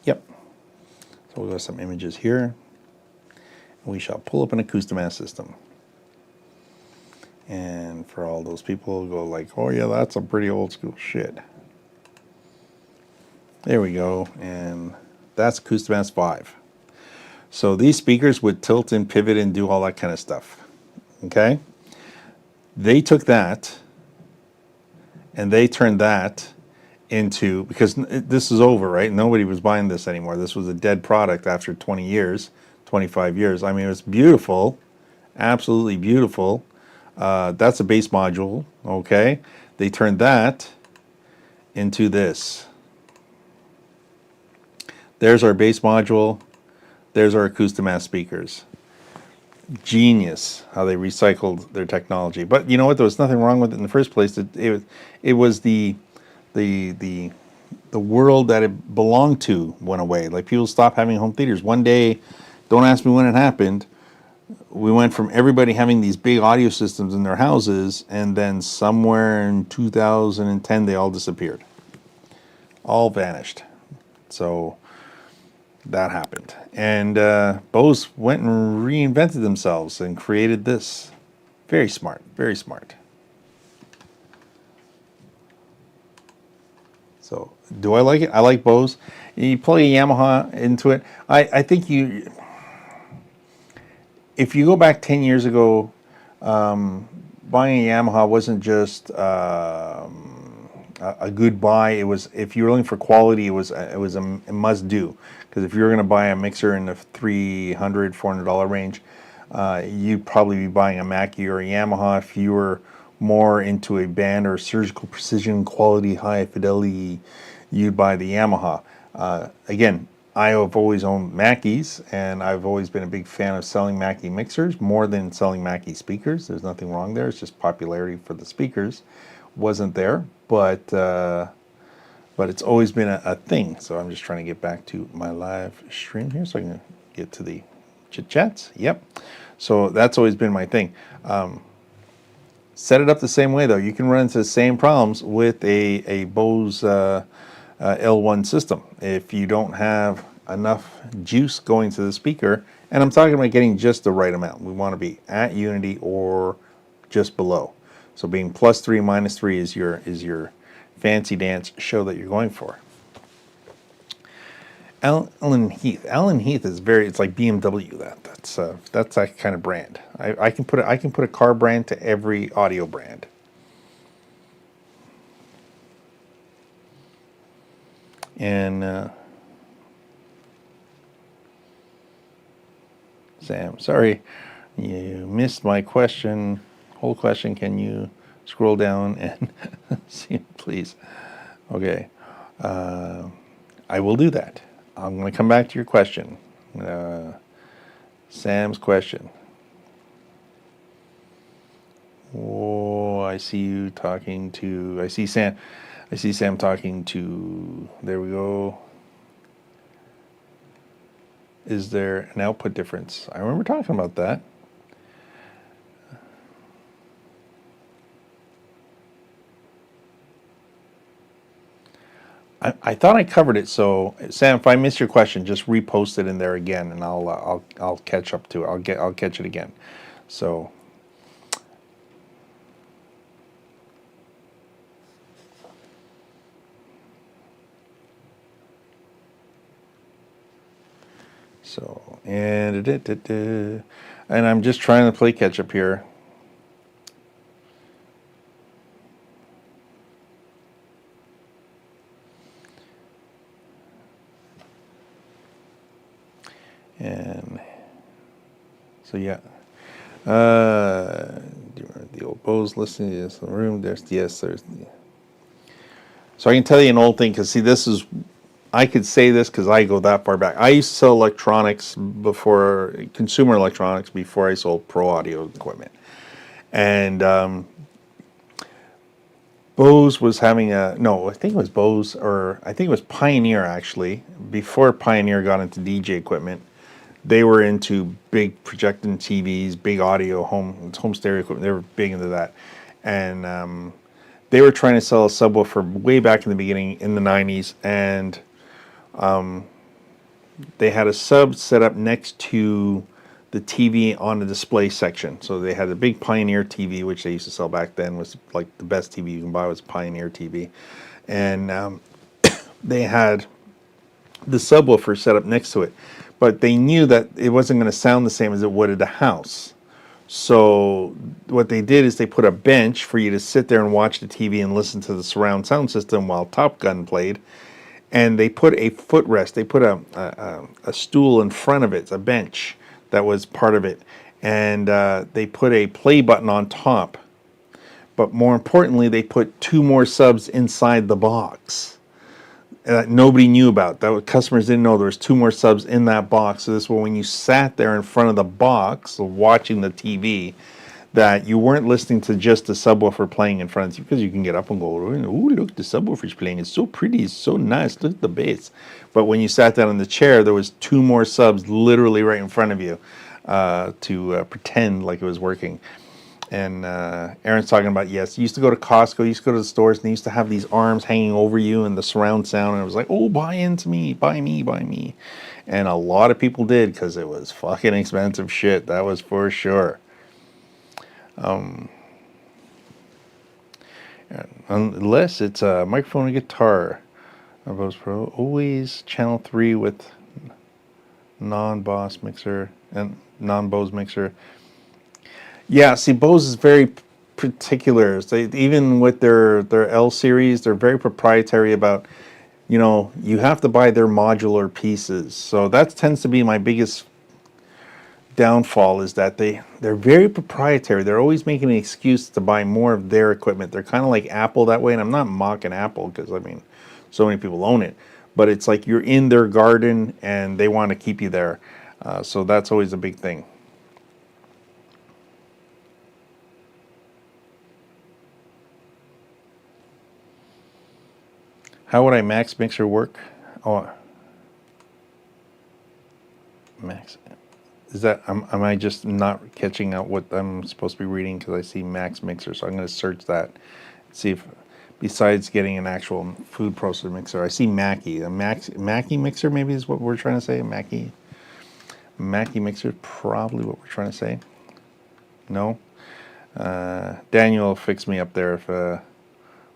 A: Yep. So we'll got some images here. We shall pull up an Acoustimass system. And for all those people who go like, oh yeah, that's a pretty old school shit. There we go, and that's Acoustimass 5. So these speakers would tilt and pivot and do all that kind of stuff. Okay? They took that and they turned that into, because this is over, right? Nobody was buying this anymore. This was a dead product after 20 years, 25 years. I mean, it was beautiful, absolutely beautiful. That's a bass module, okay? They turned that into this. There's our bass module. There's our Acoustimass speakers. Genius how they recycled their technology. But you know what? There was nothing wrong with it in the first place. It was the world that it belonged to went away. Like, people stopped having home theaters. One day, don't ask me when it happened, we went from everybody having these big audio systems in their houses, and then somewhere in 2010 they all disappeared. All vanished. So that happened. And Bose went and reinvented themselves and created this. Very smart, very smart. So, do I like it? I like Bose. You plug a Yamaha into it. I think if you go back 10 years ago, buying a Yamaha wasn't just a good buy. It was, if you were looking for quality, it was a must do, because if you were going to buy a mixer in the $300-$400 range, you'd probably be buying a Mackie or a Yamaha. If you were more into a band or surgical precision quality high fidelity, you'd buy the Yamaha. Again, I have always owned Mackies, and I've always been a big fan of selling Mackie mixers more than selling Mackie speakers. There's nothing wrong there. It's just popularity for the speakers wasn't there, but it's always been a thing. So I'm just trying to get back to my live stream here so I can get to the chit chats. Yep. So that's always been my thing. Set it up the same way though. You can run into the same problems with a Bose L1 system. If you don't have enough juice going to the speaker, and I'm talking about getting just the right amount. We want to be at unity or just below. So being +3, -3 is your fancy dance show that you're going for. Alan Heath. Alan Heath is it's like BMW. That's that kind of brand. I can put a car brand to every audio brand. And Sam, sorry, you missed my question. Whole question. Can you scroll down and see, please? Okay, I will do that. I'm going to come back to your question. Sam's question. Oh, I see you talking to. I see Sam. I see Sam talking to. There we go. Is there an output difference? I remember talking about that. I thought I covered it. So Sam, if I missed your question, just repost it in there again, and I'll catch up to it. I'll catch it again. So. So, and I'm just trying to play catch up here. And so yeah, the old Bose listening to this in the room. There's the. So I can tell you an old thing, because see, I could say this because I go that far back. I used to sell electronics consumer electronics before I sold pro audio equipment, and Bose was having I think it was Bose, or I think it was Pioneer actually. Before Pioneer got into DJ equipment, they were into big projecting TVs, big audio, home stereo equipment. They were big into that, and they were trying to sell a subwoofer way back in the beginning in the 90s, and they had a sub set up next to the TV on the display section. So they had a big Pioneer TV, which they used to sell back then, was like the best TV you can buy was Pioneer TV, and they had the subwoofer set up next to it, but they knew that it wasn't going to sound the same as it would at a house. So what they did is they put a bench for you to sit there and watch the TV and listen to the surround sound system while Top Gun played. And they put a footrest. They put a stool in front of it, a bench that was part of it. And they put a play button on top. But more importantly, they put 2 more subs inside the box that nobody knew about. That customers didn't know there was 2 more subs in that box. So this was when you sat there in front of the box watching the TV, that you weren't listening to just the subwoofer playing in front of you, because you can get up and go, oh, look, the subwoofer's playing. It's so pretty. It's so nice. Look at the bass. But when you sat down in the chair, there was 2 more subs literally right in front of you to pretend like it was working. And Aaron's talking about, yes, you used to go to Costco, you used to go to the stores, and they used to have these arms hanging over you and the surround sound, and it was like, oh, buy into me, buy me, buy me. And a lot of people did, because it was fucking expensive shit. That was for sure. Unless it's a microphone and guitar. Bose Pro, always channel 3 with non-Bose mixer and non-Bose mixer. Yeah, see, Bose is very particulars. They, even with their L series, they're very proprietary about, you know, you have to buy their modular pieces. So that tends to be my biggest downfall, is that they're very proprietary. They're always making an excuse to buy more of their equipment. They're kind of like Apple that way, and I'm not mocking Apple because, I mean, so many people own it. But it's like you're in their garden and they want to keep you there. So that's always a big thing. How would I max mixer work? Oh, max. Is that, am I just not catching out what I'm supposed to be reading because I see max mixer? So I'm going to search that, see if, besides getting an actual food processor mixer, I see Mackie. A Mackie mixer maybe is what we're trying to say. Mackie mixer is probably what we're trying to say. No? Daniel fix me up there if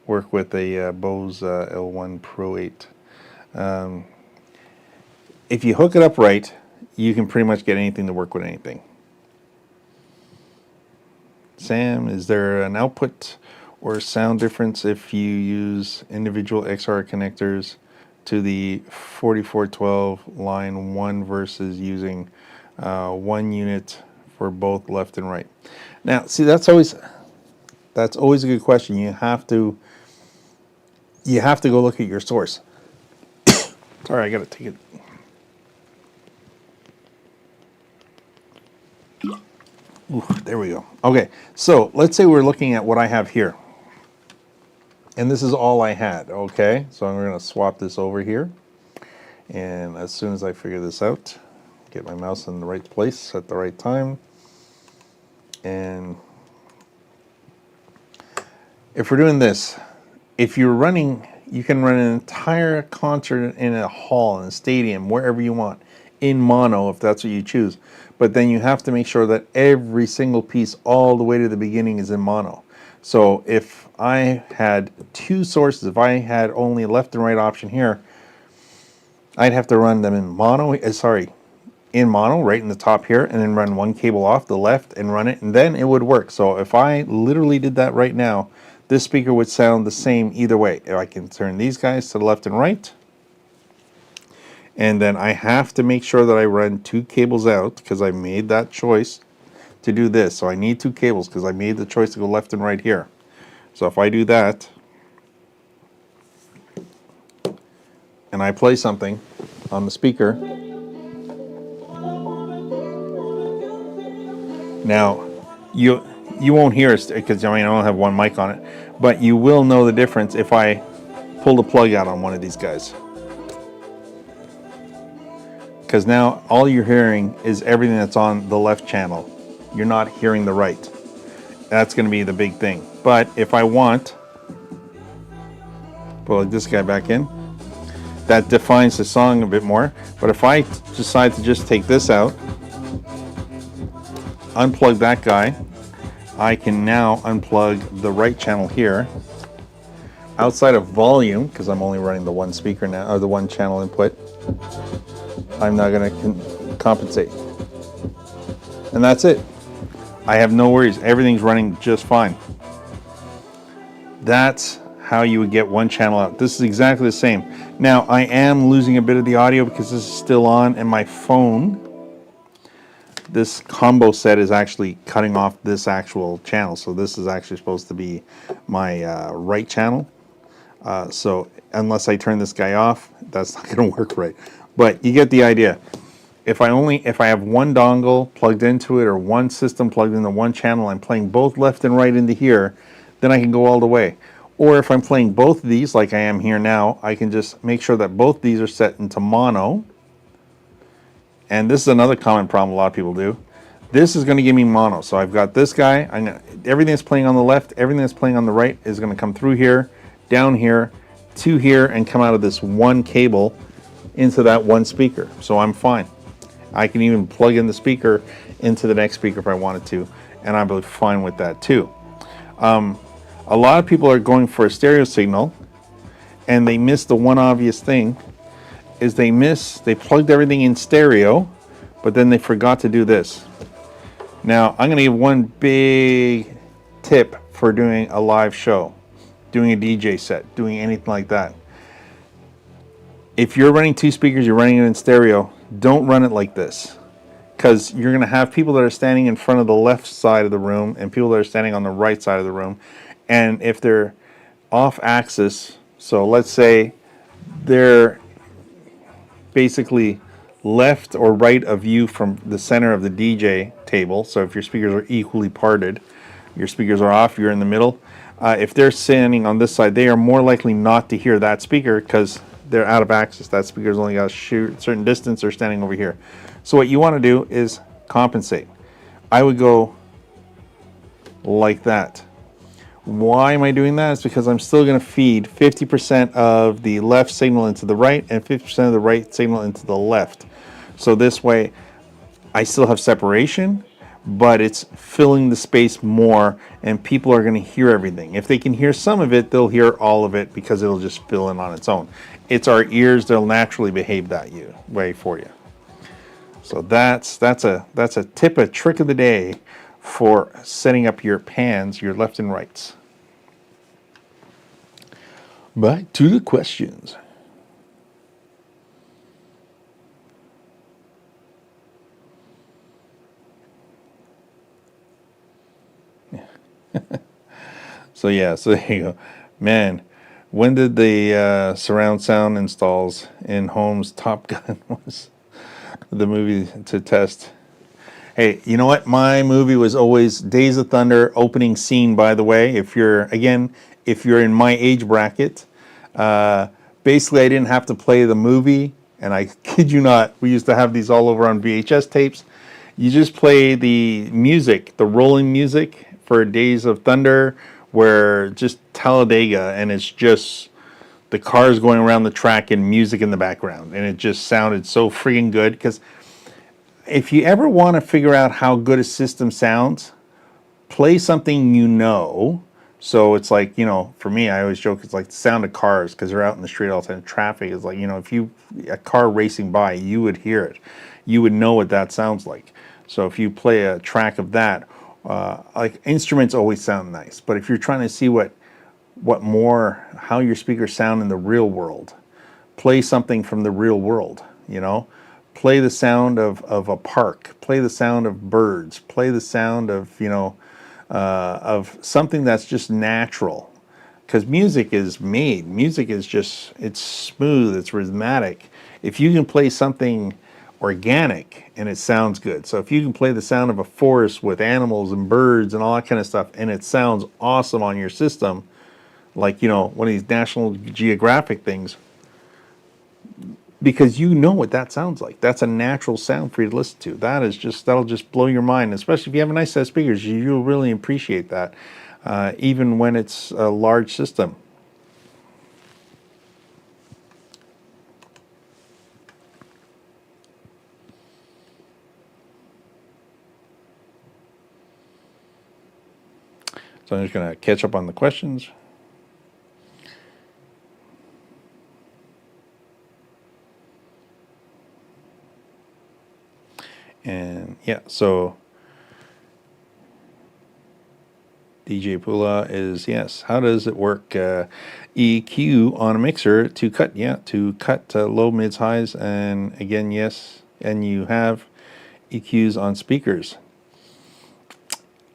A: work with a Bose L1 Pro 8. If you hook it up right, you can pretty much get anything to work with anything. Sam, is there an output or sound difference if you use individual XR connectors to the 4412 line 1 versus using 1 unit for both left and right? Now, see, that's always a good question. You have to go look at your source. Sorry, I gotta take it. Ooh, there we go. Okay, so let's say we're looking at what I have here. And this is all I had, okay? So I'm gonna swap this over here. And as soon as I figure this out, get my mouse in the right place at the right time. And if we're doing this, if you're running, you can run an entire concert in a hall, in a stadium, wherever you want, in mono if that's what you choose. But then you have to make sure that every single piece all the way to the beginning is in mono. So if I had two sources, if I had only left and right option here, I'd have to run them in mono, in mono right in the top here, and then run one cable off the left and run it, and then it would work. So if I literally did that right now, this speaker would sound the same either way. I can turn these guys to the left and right, and then I have to make sure that I run two cables out because I made that choice to do this. So I need two cables because I made the choice to go left and right here. So if I do that and I play something on the speaker, now you won't hear it because I don't have one mic on it, but you will know the difference if I pull the plug out on one of these guys. Because now all you're hearing is everything that's on the left channel. You're not hearing the right. That's going to be the big thing. But if I want, pull this guy back in, that defines the song a bit more. But if I decide to just take this out, unplug that guy, I can now unplug the right channel here. Outside of volume, because I'm only running the one speaker now, or the one channel input, I'm not going to compensate. And that's it. I have no worries. Everything's running just fine. That's how you would get one channel out. This is exactly the same. Now, I am losing a bit of the audio because this is still on, and my phone, this combo set is actually cutting off this actual channel. So this is actually supposed to be my right channel. So unless I turn this guy off, that's not going to work right. But you get the idea. If I have one dongle plugged into it or one system plugged into one channel, I'm playing both left and right into here, then I can go all the way. Or if I'm playing both of these like I am here now, I can just make sure that both these are set into mono. And this is another common problem a lot of people do. This is going to give me mono. So I've got this guy. Everything that's playing on the left, everything that's playing on the right is going to come through here, down here, to here, and come out of this one cable into that one speaker. So I'm fine. I can even plug in the speaker into the next speaker if I wanted to, and I'm fine with that too. A lot of people are going for a stereo signal, and they miss the one obvious thing, is they plugged everything in stereo, but then they forgot to do this. Now, I'm going to give one big tip for doing a live show, doing a DJ set, doing anything like that. If you're running 2 speakers, you're running it in stereo, don't run it like this. Because you're going to have people that are standing in front of the left side of the room and people that are standing on the right side of the room. And if they're off axis, so let's say they're basically left or right of you from the center of the DJ table. So if your speakers are equally parted, your speakers are off, you're in the middle. If they're standing on this side, they are more likely not to hear that speaker because they're out of axis. That speaker's only got a certain distance. They're standing over here. So what you want to do is compensate. I would go like that. Why am I doing that? It's because I'm still going to feed 50% of the left signal into the right and 50% of the right signal into the left. So this way I still have separation, but it's filling the space more and people are going to hear everything. If they can hear some of it, they'll hear all of it because it'll just fill in on its own. It's our ears, they'll naturally behave that way for you. So that's a tip, a trick of the day for setting up your pans, your left and rights. Back to the questions. So there you go. Man, when did the surround sound installs in homes? Top Gun was the movie to test. Hey, you know what? My movie was always Days of Thunder opening scene, by the way. If you're in my age bracket, basically I didn't have to play the movie, and I kid you not, we used to have these all over on VHS tapes. You just play the music, the rolling music for Days of Thunder, where just Talladega, and it's just the cars going around the track and music in the background, and it just sounded so freaking good. Because if you ever want to figure out how good a system sounds, play something you know. So it's like, for me, I always joke, it's like the sound of cars, because they're out in the street all the time. Traffic is like, if a car racing by, you would hear it. You would know what that sounds like. So if you play a track of that, like instruments always sound nice. But if you're trying to see how your speakers sound in the real world, play something from the real world, Play the sound of a park, play the sound of birds, play the sound of something that's just natural. Because music is it's smooth, it's rhythmic. If you can play something organic and it sounds good. So if you can play the sound of a forest with animals and birds and all that kind of stuff, and it sounds awesome on your system, like, one of these National Geographic things, because you know what that sounds like. That's a natural sound for you to listen to. That'll just blow your mind, especially if you have a nice set of speakers. You'll really appreciate that, even when it's a large system. So I'm just going to catch up on the questions. And so DJ Pula is, yes, how does it work? EQ on a mixer to cut low, mids, highs, and again, yes, and you have EQs on speakers.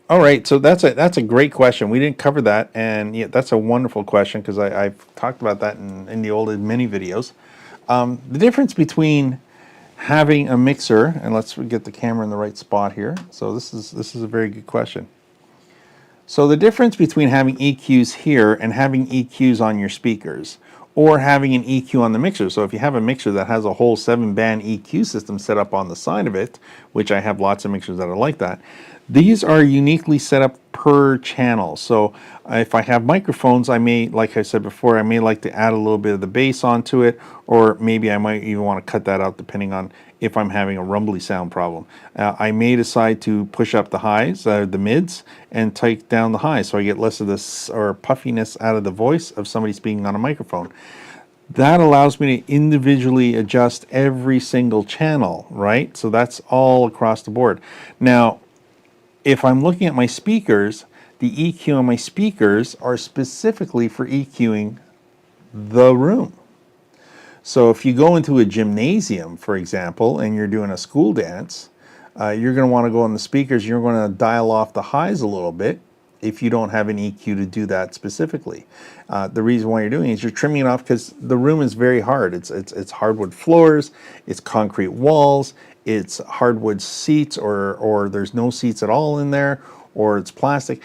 A: All right, so that's a great question. We didn't cover that, and that's a wonderful question because I've talked about that in the old mini videos. The difference between having a mixer, and let's get the camera in the right spot here. So this is a very good question. So the difference between having EQs here and having EQs on your speakers, or having an EQ on the mixer. So if you have a mixer that has a whole 7-band EQ system set up on the side of it, which I have lots of mixers that are like that, these are uniquely set up per channel. So if I have microphones, I may, like I said before, I may like to add a little bit of the bass onto it, or maybe I might even want to cut that out depending on if I'm having a rumbly sound problem. I may decide to push up the highs, the mids, and take down the highs so I get less of this or puffiness out of the voice of somebody speaking on a microphone. That allows me to individually adjust every single channel, right? So that's all across the board. Now, if I'm looking at my speakers, the EQ on my speakers are specifically for EQing the room. So if you go into a gymnasium, for example, and you're doing a school dance, you're going to want to go on the speakers. You're going to dial off the highs a little bit if you don't have an EQ to do that specifically. The reason why you're doing it is you're trimming it off because the room is very hard. It's hardwood floors, it's concrete walls, it's hardwood seats, or there's no seats at all in there, or it's plastic.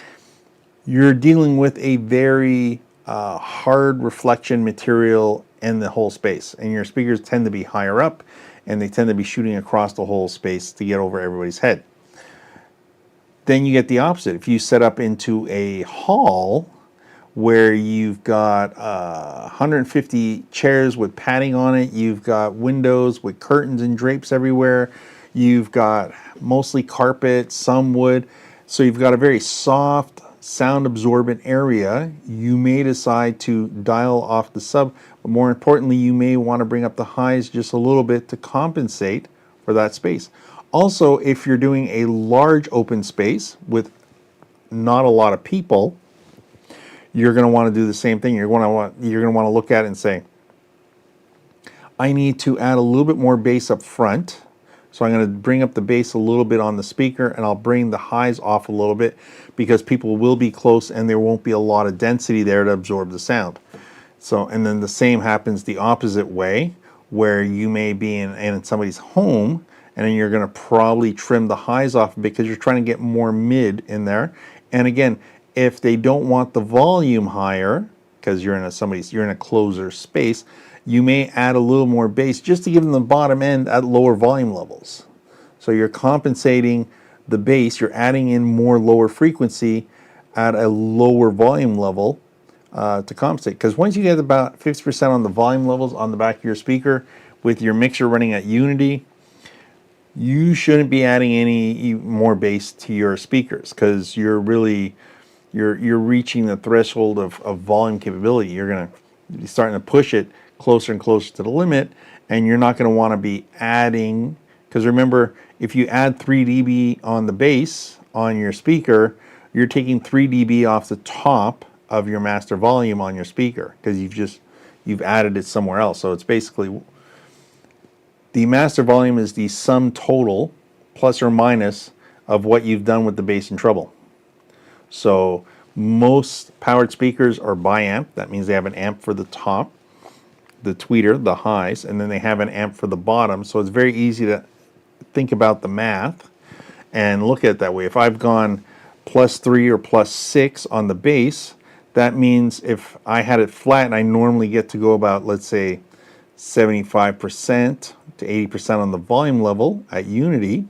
A: You're dealing with a very hard reflection material in the whole space, and your speakers tend to be higher up, and they tend to be shooting across the whole space to get over everybody's head. Then you get the opposite. If you set up into a hall where you've got 150 chairs with padding on it, you've got windows with curtains and drapes everywhere, you've got mostly carpet, some wood, so you've got a very soft, sound absorbent area, you may decide to dial off the sub, but more importantly, you may want to bring up the highs just a little bit to compensate for that space. Also, if you're doing a large open space with not a lot of people, you're going to want to do the same thing. You're going to want to look at it and say, I need to add a little bit more bass up front. So I'm going to bring up the bass a little bit on the speaker, and I'll bring the highs off a little bit because people will be close and there won't be a lot of density there to absorb the sound. So, and then the same happens the opposite way, where you may be in somebody's home, and then you're going to probably trim the highs off because you're trying to get more mid in there. And again, if they don't want the volume higher, because you're in a closer space, you may add a little more bass just to give them the bottom end at lower volume levels. So you're compensating the bass, you're adding in more lower frequency at a lower volume level to compensate. Because once you get about 50% on the volume levels on the back of your speaker with your mixer running at unity, you shouldn't be adding any more bass to your speakers because you're reaching the threshold of volume capability. You're going to be starting to push it closer and closer to the limit, and you're not going to want to be adding, because remember, if you add 3 dB on the bass on your speaker, you're taking 3 dB off the top of your master volume on your speaker because you've added it somewhere else. So it's basically the master volume is the sum total plus or minus of what you've done with the bass and treble. So most powered speakers are biamp. That means they have an amp for the top, the tweeter, the highs, and then they have an amp for the bottom. So it's very easy to think about the math and look at it that way. If I've gone +3 or +6 on the bass, that means if I had it flat and I normally get to go about, let's say, 75% to 80% on the volume level at unity,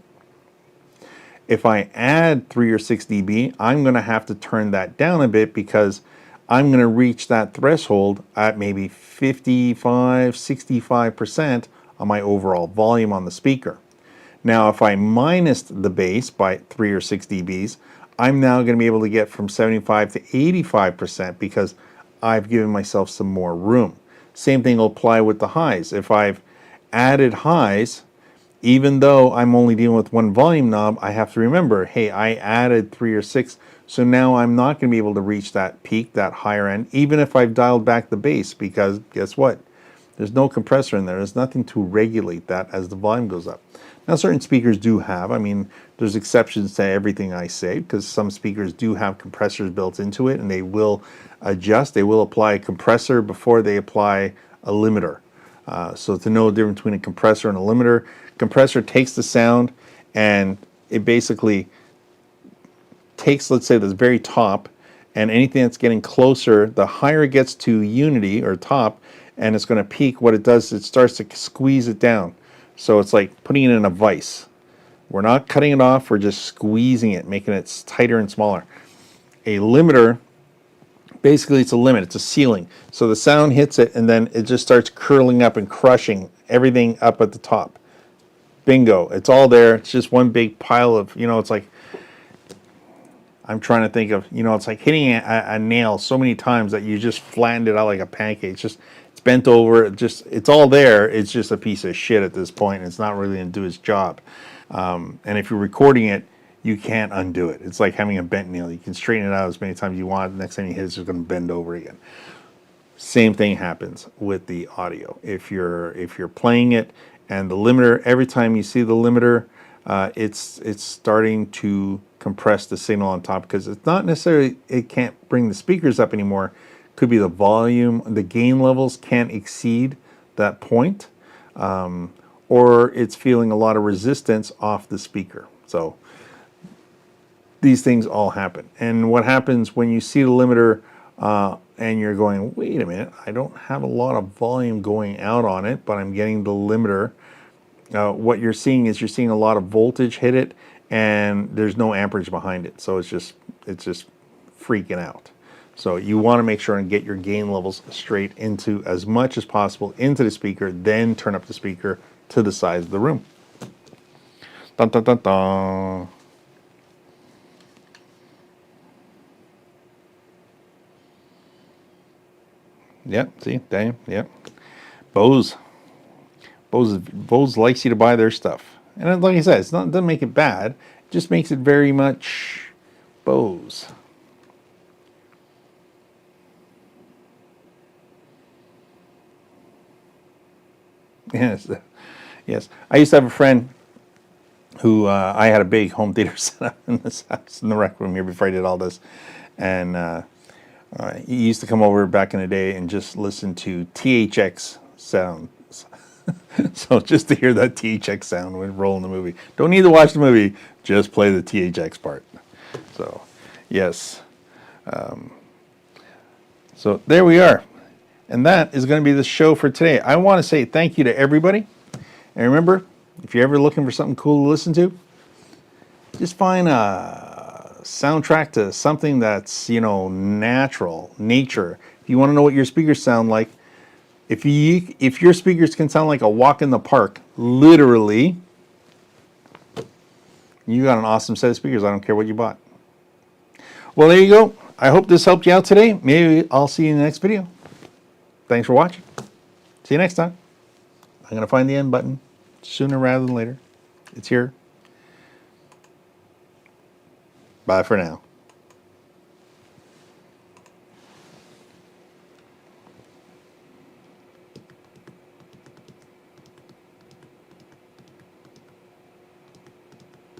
A: if I add 3 or 6 dB, I'm going to have to turn that down a bit because I'm going to reach that threshold at maybe 55, 65% on my overall volume on the speaker. Now, if I minused the bass by 3 or 6 dBs, I'm now going to be able to get from 75 to 85% because I've given myself some more room. Same thing will apply with the highs. If I've added highs, even though I'm only dealing with one volume knob, I have to remember, hey, I added 3 or 6, so now I'm not going to be able to reach that peak, that higher end, even if I've dialed back the bass, because guess what? There's no compressor in there. There's nothing to regulate that as the volume goes up. Now, certain speakers do have, I mean, there's exceptions to everything I say, because some speakers do have compressors built into it, and they will adjust. They will apply a compressor before they apply a limiter. So to know the difference between a compressor and a limiter, compressor takes the sound and it basically takes, let's say, the very top, and anything that's getting closer, the higher it gets to unity or top, and it's going to peak, what it does is it starts to squeeze it down. So it's like putting it in a vise. We're not cutting it off, we're just squeezing it, making it tighter and smaller. A limiter, basically it's a limit, it's a ceiling. So the sound hits it and then it just starts curling up and crushing everything up at the top. Bingo, it's all there. It's just one big pile of, it's like, I'm trying to think of, it's like hitting a nail so many times that you just flattened it out like a pancake. It's bent over, it's all there. It's just a piece of shit at this point. It's not really going to do its job. And if you're recording it, you can't undo it. It's like having a bent nail. You can straighten it out as many times as you want. The next time you hit it, it's just going to bend over again. Same thing happens with the audio. If you're playing it and the limiter, every time you see the limiter, it's starting to compress the signal on top, because it's not necessarily it can't bring the speakers up anymore. Could be the volume, the gain levels can't exceed that point, or it's feeling a lot of resistance off the speaker. So these things all happen. And what happens when you see the limiter and you're going, wait a minute, I don't have a lot of volume going out on it, but I'm getting the limiter. What you're seeing is you're seeing a lot of voltage hit it, and there's no amperage behind it. So it's just freaking out. So you want to make sure and get your gain levels straight into, as much as possible, into the speaker, then turn up the speaker to the size of the room. Dun, dun, dun, dun. Yep, see, damn, yep. Bose likes you to buy their stuff. And like I said, it doesn't make it bad, it just makes it very much Bose. Yes, yes. I used to have a friend who I had a big home theater set up in this house in the rec room here before I did all this, and he used to come over back in the day and just listen to THX sounds. So just to hear that THX sound when rolling the movie. Don't need to watch the movie, just play the THX part. So, yes. So there we are. And that is going to be the show for today. I want to say thank you to everybody. And remember, if you're ever looking for something cool to listen to, just find a soundtrack to something that's, natural, nature. If you want to know what your speakers sound like, if your speakers can sound like a walk in the park, literally, you got an awesome set of speakers. I don't care what you bought. Well, there you go. I hope this helped you out today. Maybe I'll see you in the next video. Thanks for watching. See you next time. I'm going to find the end button sooner rather than later. It's here. Bye for now.